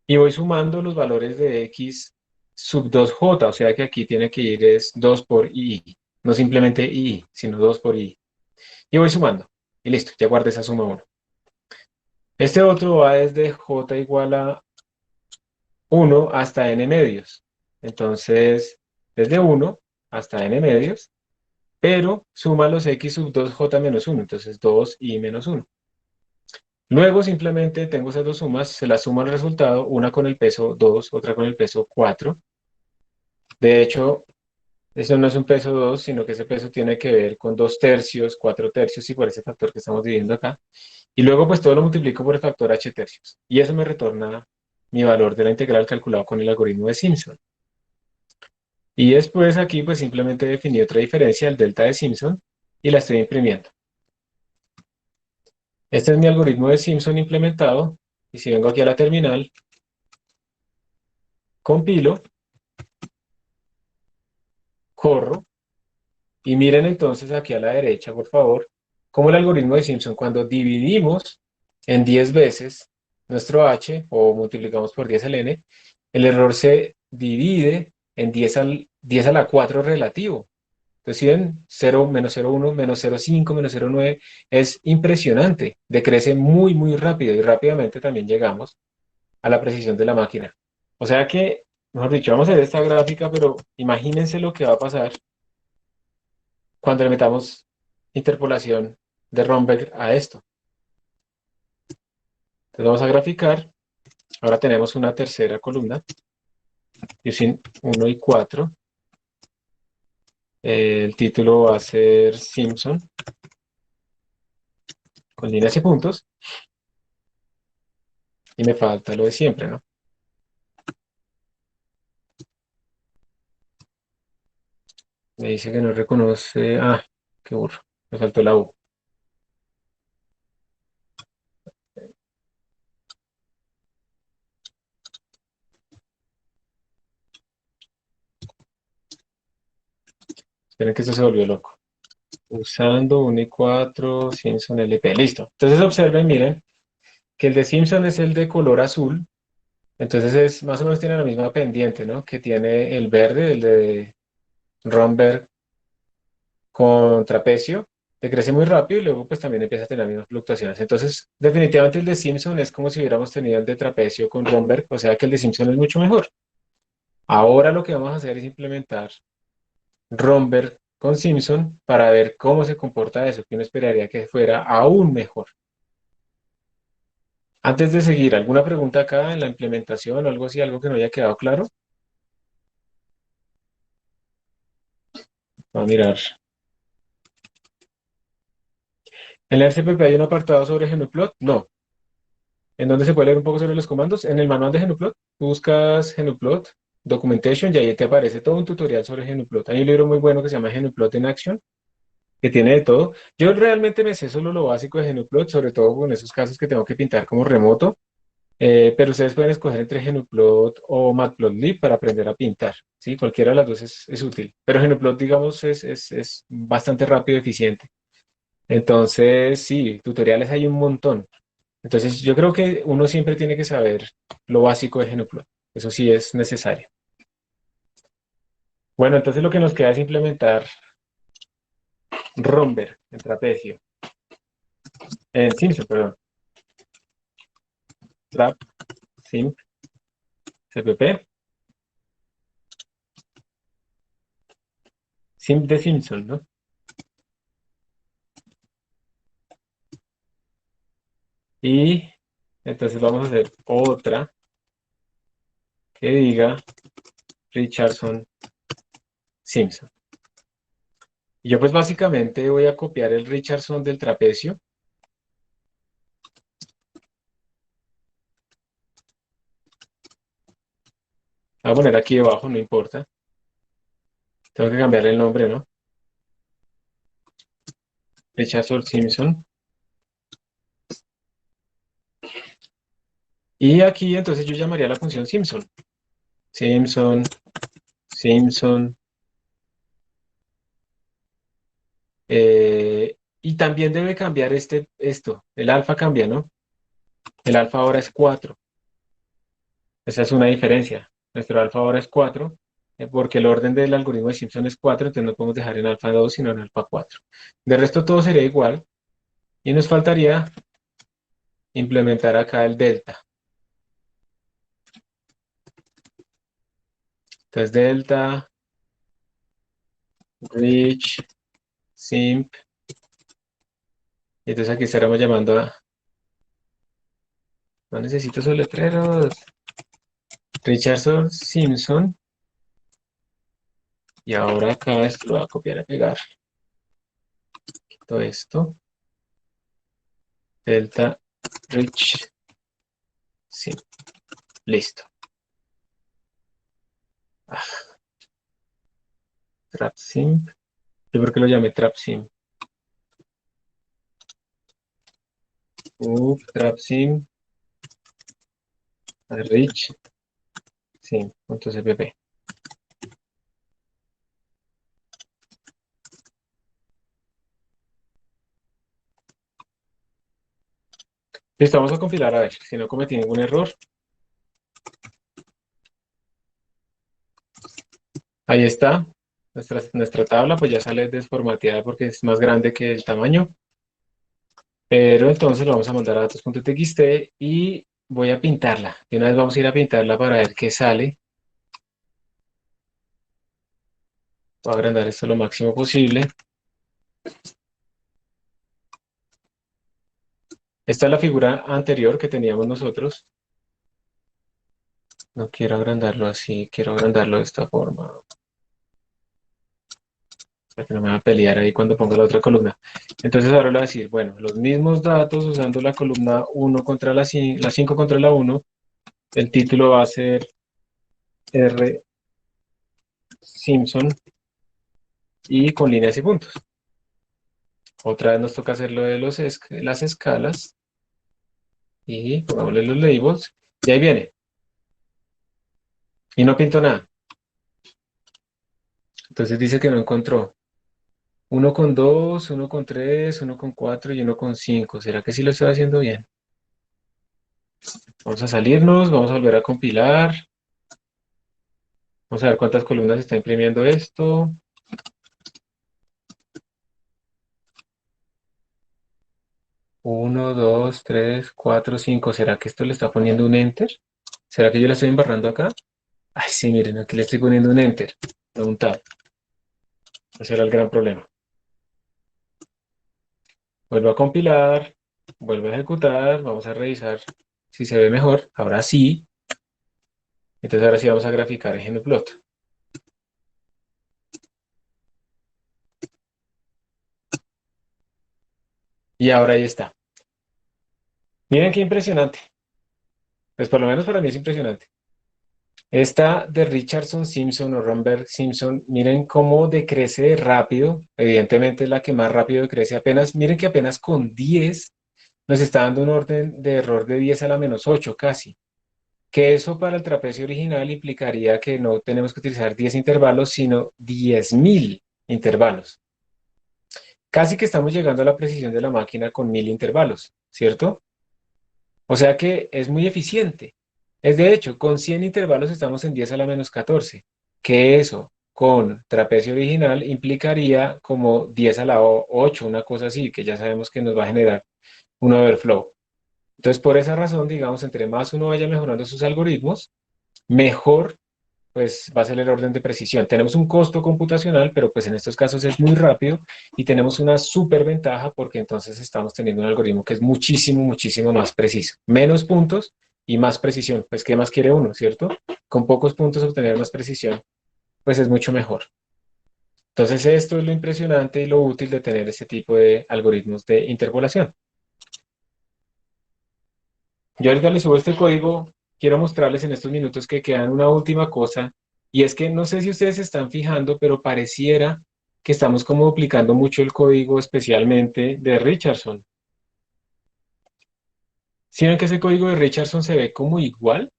[SPEAKER 1] Y voy sumando los valores de x sub 2j, o sea que aquí tiene que ir es 2 por i, no simplemente i, sino 2 por i. Y voy sumando, y listo, ya guardé esa suma 1. Este otro va desde j igual a 1 hasta n medios. Entonces, desde 1 hasta n medios, pero suma los x sub 2j menos 1, entonces 2i menos 1. Luego simplemente tengo esas dos sumas, se las sumo al resultado, una con el peso 2, otra con el peso 4. De hecho, eso no es un peso 2, sino que ese peso tiene que ver con 2 tercios, 4 tercios y por ese factor que estamos dividiendo acá. Y luego pues todo lo multiplico por el factor h tercios. Y eso me retorna mi valor de la integral calculado con el algoritmo de Simpson. Y después aquí pues simplemente definí otra diferencia, el delta de Simpson, y la estoy imprimiendo. Este es mi algoritmo de Simpson implementado. Y si vengo aquí a la terminal, compilo, corro, y miren entonces aquí a la derecha, por favor, cómo el algoritmo de Simpson, cuando dividimos en 10 veces nuestro h, o multiplicamos por 10 el n, el error se divide en 10 a la 4 relativo. Entonces, si ven, 0, menos 0,1, menos 0,5, menos 0,9, es impresionante, decrece muy, muy rápido y rápidamente también llegamos a la precisión de la máquina. O sea que, mejor dicho, vamos a ver esta gráfica, pero imagínense lo que va a pasar cuando le metamos interpolación de Romberg a esto. Entonces vamos a graficar. Ahora tenemos una tercera columna, using 1 y 4. El título va a ser Simpson, con líneas y puntos. Y me falta lo de siempre, ¿no? Me dice que no reconoce. Ah, qué burro. Me faltó la U. Esperen que esto se volvió loco. Usando 1 y 4, Simpson LP. Listo. Entonces observen, miren, que el de Simpson es el de color azul. Entonces es más o menos tiene la misma pendiente, ¿no? Que tiene el verde, el de Romberg con trapecio, que crece muy rápido y luego pues también empieza a tener las mismas fluctuaciones. Entonces, definitivamente el de Simpson es como si hubiéramos tenido el de trapecio con Romberg, o sea que el de Simpson es mucho mejor. Ahora lo que vamos a hacer es implementar Romberg con Simpson para ver cómo se comporta eso, que uno esperaría que fuera aún mejor. Antes de seguir, ¿alguna pregunta acá en la implementación o algo así, algo que no haya quedado claro? Vamos a mirar. ¿En la RCPP hay un apartado sobre Genoplot? No. ¿En dónde se puede leer un poco sobre los comandos? En el manual de Genoplot, buscas Genoplot, Documentation, y ahí te aparece todo un tutorial sobre Genoplot. Hay un libro muy bueno que se llama Genoplot in Action, que tiene de todo. Yo realmente me sé solo lo básico de Genoplot, sobre todo con esos casos que tengo que pintar como remoto, pero ustedes pueden escoger entre Genoplot o Matplotlib para aprender a pintar, ¿sí? Cualquiera de las dos es útil, pero Genoplot, digamos, es bastante rápido y eficiente. Entonces, sí, tutoriales hay un montón. Entonces, yo creo que uno siempre tiene que saber lo básico de Genoplot. Eso sí es necesario. Bueno, entonces lo que nos queda es implementar Romberg en trapecio. En Simpson, perdón. Trap, Simp, CPP. Simp de Simpson, ¿no? Y entonces vamos a hacer otra que diga Richardson Simpson. Y yo pues básicamente voy a copiar el Richardson del trapecio. Voy a poner aquí debajo, no importa. Tengo que cambiarle el nombre, ¿no? Richardson Simpson. Y aquí entonces yo llamaría la función Simpson. Simpson, Simpson. Y también debe cambiar esto. El alfa cambia, ¿no? El alfa ahora es 4. Esa es una diferencia. Nuestro alfa ahora es 4, porque el orden del algoritmo de Simpson es 4, entonces no podemos dejar en alfa 2, sino en alfa 4. De resto todo sería igual. Y nos faltaría implementar acá el delta. Entonces delta, reach, simp. Y entonces aquí estaremos llamando a... No necesito esos letreros. Richardson Simpson. Y ahora acá esto lo voy a copiar y pegar. Todo esto. Delta Rich Sim. Listo. Ah, Trap Sim. Yo por qué lo llamé Trap Sim. Trap Sim. Rich Sim. .cpp. Listo, vamos a compilar a ver si no cometí ningún error. Ahí está. nuestra tabla pues ya sale desformateada porque es más grande que el tamaño. Pero entonces lo vamos a mandar a datos.txt y voy a pintarla. De una vez vamos a ir a pintarla para ver qué sale. Voy a agrandar esto lo máximo posible. Esta es la figura anterior que teníamos nosotros. No quiero agrandarlo así, quiero agrandarlo de esta forma. Para que no me va a pelear ahí cuando ponga la otra columna. Entonces ahora le voy a decir, bueno, los mismos datos usando la columna 1 contra la 5 contra la 1. El título va a ser R. Simpson y con líneas y puntos. Otra vez nos toca hacer lo de las escalas y pongámosle los labels y ahí viene. Y no pinto nada. Entonces dice que no encontró. 1,2, 1,3, 1,4 y 1,5. ¿Será que sí lo estoy haciendo bien? Vamos a salirnos, vamos a volver a compilar. Vamos a ver cuántas columnas está imprimiendo esto. Uno, 2, 3, 4, 5. ¿Será que esto le está poniendo un enter? ¿Será que yo la estoy embarrando acá? Ay, sí, miren, aquí le estoy poniendo un enter, no un tab. Ese era el gran problema. Vuelvo a compilar, vuelvo a ejecutar, vamos a revisar si se ve mejor. Ahora sí. Entonces ahora sí vamos a graficar en Gnplot. Y ahora ahí está. Miren qué impresionante. Pues por lo menos para mí es impresionante. Esta de Richardson Simpson o Romberg Simpson, miren cómo decrece de rápido. Evidentemente es la que más rápido decrece. Apenas, miren que apenas con 10 nos está dando un orden de error de 10 a la menos 8 casi. Que eso para el trapecio original implicaría que no tenemos que utilizar 10 intervalos, sino 10.000 intervalos. Casi que estamos llegando a la precisión de la máquina con 1.000 intervalos, ¿cierto? O sea que es muy eficiente. Es de hecho, con 100 intervalos estamos en 10 a la menos 14, que eso con trapecio original implicaría como 10 a la 8, una cosa así, que ya sabemos que nos va a generar un overflow. Entonces, por esa razón, digamos, entre más uno vaya mejorando sus algoritmos, mejor pues va a ser el orden de precisión. Tenemos un costo computacional, pero pues en estos casos es muy rápido y tenemos una súper ventaja porque entonces estamos teniendo un algoritmo que es muchísimo, muchísimo más preciso. Menos puntos y más precisión. Pues, ¿qué más quiere uno, cierto? Con pocos puntos obtener más precisión, pues es mucho mejor. Entonces, esto es lo impresionante y lo útil de tener este tipo de algoritmos de interpolación. Yo ahorita les subo este código, quiero mostrarles en estos minutos que quedan una última cosa, y es que no sé si ustedes se están fijando, pero pareciera que estamos como duplicando mucho el código, especialmente de Richardson. ¿Sí ven que ese código de Richardson se ve como igual?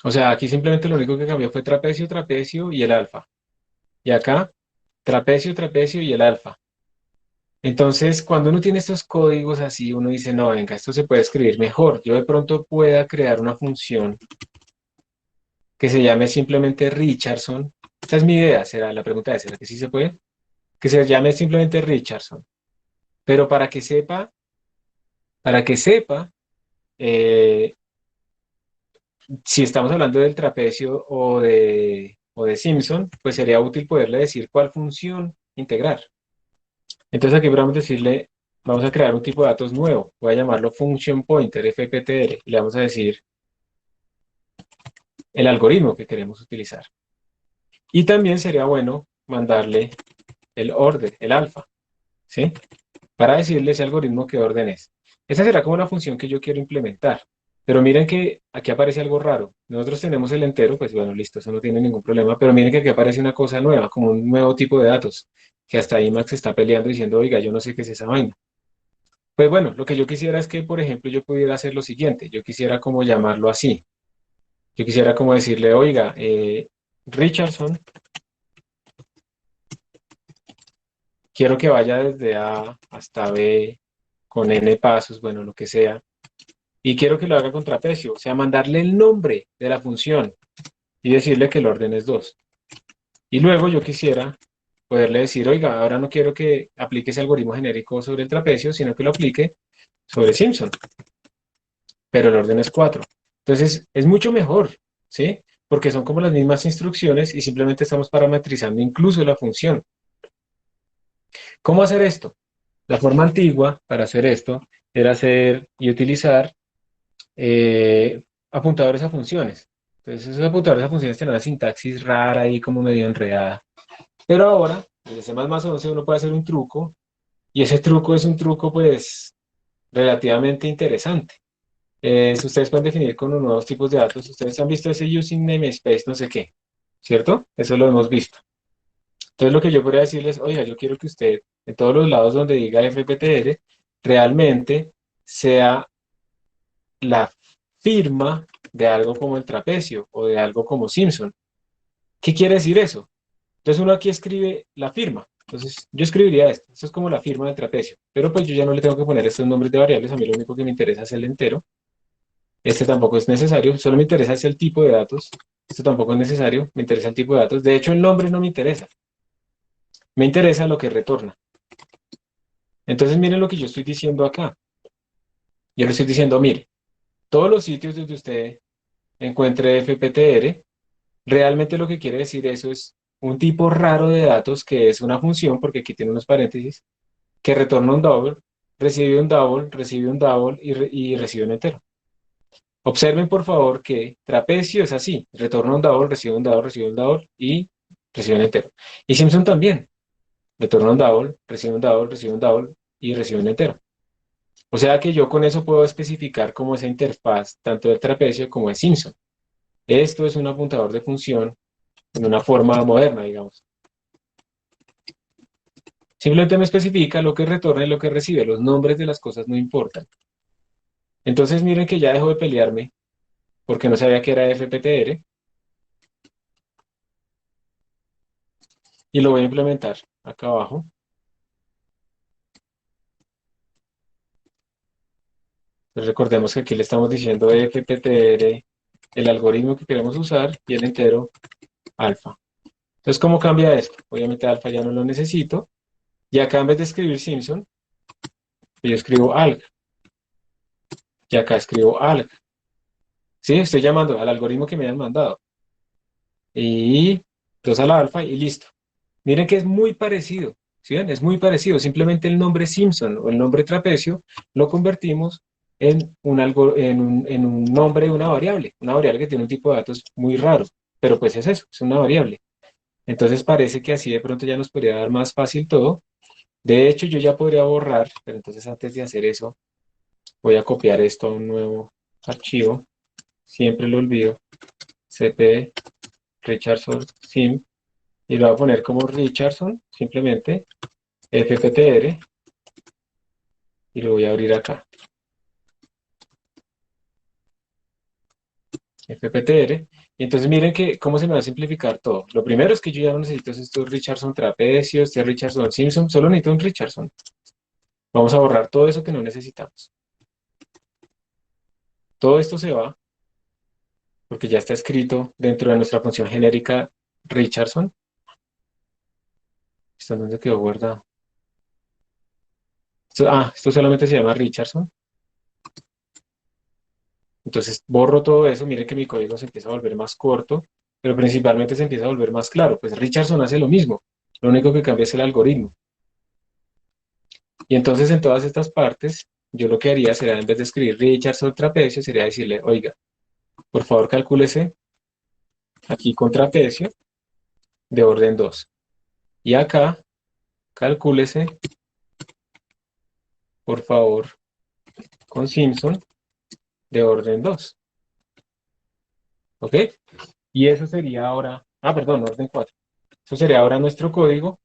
[SPEAKER 1] O sea, aquí simplemente lo único que cambió fue trapecio, trapecio y el alfa. Y acá, trapecio, trapecio y el alfa. Entonces, cuando uno tiene estos códigos así, uno dice, no, venga, esto se puede escribir mejor. Yo de pronto pueda crear una función que se llame simplemente Richardson. Esta es mi idea, será la pregunta de ¿será que sí se puede? Que se llame simplemente Richardson. Pero para que sepa, eh, si estamos hablando del trapecio o de Simpson, pues sería útil poderle decir cuál función integrar. Entonces aquí vamos a decirle, vamos a crear un tipo de datos nuevo. Voy a llamarlo function pointer, FPTR, y le vamos a decir el algoritmo que queremos utilizar. Y también sería bueno mandarle el order, el alfa, ¿sí? Para decirle ese algoritmo qué orden es. Esa será como una función que yo quiero implementar. Pero miren que aquí aparece algo raro. Nosotros tenemos el entero, pues bueno, listo, eso no tiene ningún problema. Pero miren que aquí aparece una cosa nueva, como un nuevo tipo de datos, que hasta Emacs está peleando diciendo, oiga, yo no sé qué es esa vaina. Pues bueno, lo que yo quisiera es que, por ejemplo, yo pudiera hacer lo siguiente. Yo quisiera como llamarlo así. Yo quisiera como decirle, oiga, Richardson, quiero que vaya desde A hasta B con n pasos, bueno, lo que sea. Y quiero que lo haga con trapecio, o sea, mandarle el nombre de la función. y decirle que el orden es 2. Y luego yo quisiera poderle decir, oiga, ahora no quiero que aplique ese algoritmo genérico sobre el trapecio, sino que lo aplique sobre Simpson, pero el orden es 4. Entonces, es mucho mejor, ¿sí? Porque son como las mismas instrucciones y simplemente estamos parametrizando incluso la función. ¿Cómo hacer esto? La forma antigua para hacer esto era hacer y utilizar apuntadores a funciones. Entonces, esos apuntadores a funciones tienen una sintaxis rara y como medio enredada. Pero ahora, desde C++11 uno puede hacer un truco, y ese truco es un truco, pues, relativamente interesante. Ustedes pueden definir con los nuevos tipos de datos. Ustedes han visto ese using namespace, no sé qué, ¿cierto? Eso lo hemos visto. Entonces, lo que yo podría decirles, oiga, yo quiero que usted, en todos los lados donde diga FPTR, realmente sea la firma de algo como el trapecio o de algo como Simpson. ¿Qué quiere decir eso? Entonces uno aquí escribe la firma. Entonces yo escribiría esto. Esto es como la firma del trapecio. Pero pues yo ya no le tengo que poner estos nombres de variables. A mí lo único que me interesa es el entero. Este tampoco es necesario. Solo me interesa es el tipo de datos. Esto tampoco es necesario. Me interesa el tipo de datos. De hecho, el nombre no me interesa. Me interesa lo que retorna. Entonces miren lo que yo estoy diciendo acá. Yo le estoy diciendo, mire, todos los sitios donde usted encuentre FPTR, realmente lo que quiere decir eso es un tipo raro de datos que es una función, porque aquí tiene unos paréntesis, que retorna un double, recibe un double y recibe un entero. Observen por favor que trapecio es así, retorna un double, recibe un double y recibe un entero. Y Simpson también, retorna un double, recibe un double y recibe un entero. O sea que yo con eso puedo especificar cómo esa interfaz, tanto del trapecio como de Simpson. Esto es un apuntador de función en una forma moderna, digamos. Simplemente me especifica lo que retorna y lo que recibe. Los nombres de las cosas no importan. Entonces miren que ya dejó de pelearme porque no sabía que era FPTR y lo voy a implementar acá abajo. Entonces recordemos que aquí le estamos diciendo FPTR, el algoritmo que queremos usar y el entero alfa. Entonces, ¿cómo cambia esto? Obviamente alfa ya no lo necesito. Y acá en vez de escribir Simpson, yo escribo alg. Y acá escribo alg. Sí, estoy llamando al algoritmo que me han mandado. Y entonces a la alfa y listo. Miren que es muy parecido, ¿sí ven? Es muy parecido. Simplemente el nombre Simpson o el nombre trapecio lo convertimos en en un nombre de una variable que tiene un tipo de datos muy raro, pero pues es eso, es una variable. Entonces parece que así de pronto ya nos podría dar más fácil todo. De hecho, yo ya podría borrar, pero entonces antes de hacer eso, voy a copiar esto a un nuevo archivo. Siempre lo olvido. cp Richardson sim y lo voy a poner como Richardson, simplemente FPTR, y lo voy a abrir acá. FPTR. Y entonces miren que cómo se me va a simplificar todo. Lo primero es que yo ya no necesito estos Richardson trapecio, este Richardson Simpson, solo necesito un Richardson. Vamos a borrar todo eso que no necesitamos. Todo esto se va porque ya está escrito dentro de nuestra función genérica Richardson. ¿Esto en dónde quedó guardado? Esto solamente se llama Richardson. Entonces borro todo eso, miren que mi código se empieza a volver más corto, pero principalmente se empieza a volver más claro. Pues Richardson hace lo mismo, lo único que cambia es el algoritmo. Y entonces en todas estas partes, yo lo que haría sería, en vez de escribir Richardson trapecio, sería decirle, oiga, por favor calcúlese aquí con trapecio de orden 2. Y acá, calcúlese, por favor, con Simpson de orden 2. ¿Ok? Y eso sería ahora, perdón, orden 4. Eso sería ahora nuestro código.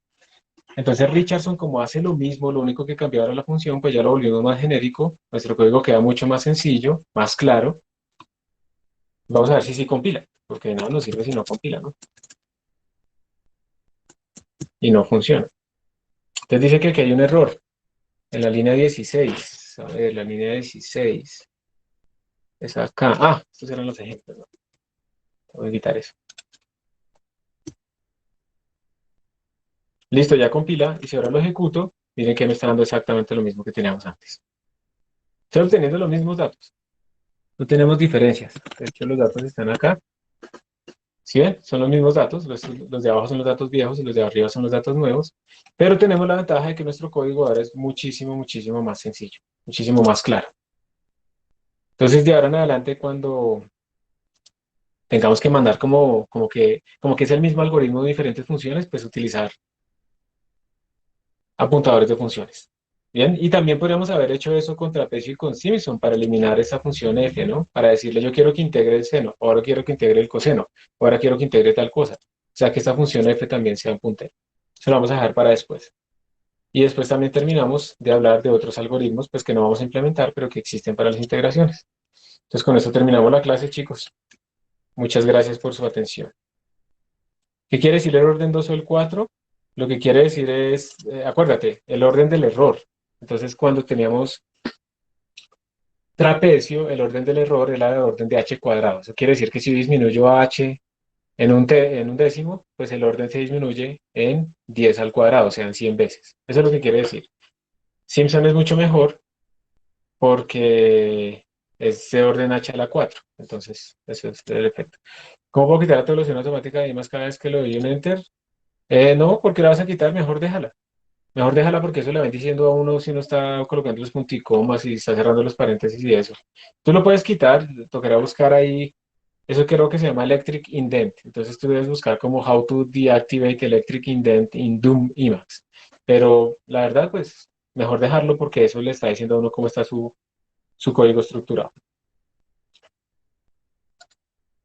[SPEAKER 1] Entonces Richardson, como hace lo mismo, lo único que cambió ahora la función, pues ya lo volvimos más genérico. Nuestro código queda mucho más sencillo, más claro. Vamos a ver si sí compila, porque de nada nos sirve si no compila, ¿no? Y no funciona. Entonces dice que aquí hay un error en la línea 16. A ver, la línea 16 es acá. Estos eran los ejemplos, ¿no? Voy a quitar eso. Listo, ya compila, y si ahora lo ejecuto, miren que me está dando exactamente lo mismo que teníamos antes. Estoy obteniendo los mismos datos. No tenemos diferencias. De hecho, los datos están acá. ¿Sí ven? Son los mismos datos. Los de abajo son los datos viejos y los de arriba son los datos nuevos. Pero tenemos la ventaja de que nuestro código ahora es muchísimo, muchísimo más sencillo. Muchísimo más claro. Entonces, de ahora en adelante, cuando tengamos que mandar como que es el mismo algoritmo de diferentes funciones, pues utilizar apuntadores de funciones. Bien, y también podríamos haber hecho eso con trapecio y con Simpson para eliminar esa función f, ¿no? Para decirle yo quiero que integre el seno, ahora quiero que integre el coseno, ahora quiero que integre tal cosa. O sea que esta función f también sea un puntero. Eso lo vamos a dejar para después. Y después también terminamos de hablar de otros algoritmos, pues que no vamos a implementar, pero que existen para las integraciones. Entonces con esto terminamos la clase, chicos. Muchas gracias por su atención. ¿Qué quiere decir el orden 2 o el 4? Lo que quiere decir es, acuérdate, el orden del error. Entonces, cuando teníamos trapecio, el orden del error era el orden de h cuadrado. Eso quiere decir que si disminuyo a h en un décimo, pues el orden se disminuye en 10 al cuadrado, o sea, en 100 veces. Eso es lo que quiere decir. Simpson es mucho mejor porque es de orden h a la 4. Entonces, eso es el efecto. ¿Cómo puedo quitar la solución automática y más cada vez que le doy un enter? No, porque la vas a quitar, mejor déjala. Mejor déjala porque eso le va diciendo a uno si uno está colocando los punticomas y está cerrando los paréntesis y eso. Tú lo puedes quitar, tocará buscar ahí, eso creo que se llama electric indent. Entonces tú debes buscar como how to deactivate electric indent in Doom Emacs. Pero la verdad, pues, mejor dejarlo porque eso le está diciendo a uno cómo está su código estructurado.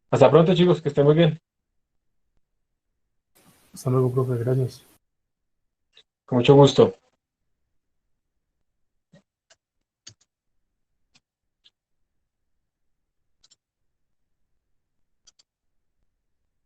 [SPEAKER 1] Hasta pronto, chicos, que estén muy bien.
[SPEAKER 4] Hasta luego, profe, gracias.
[SPEAKER 1] Con mucho gusto.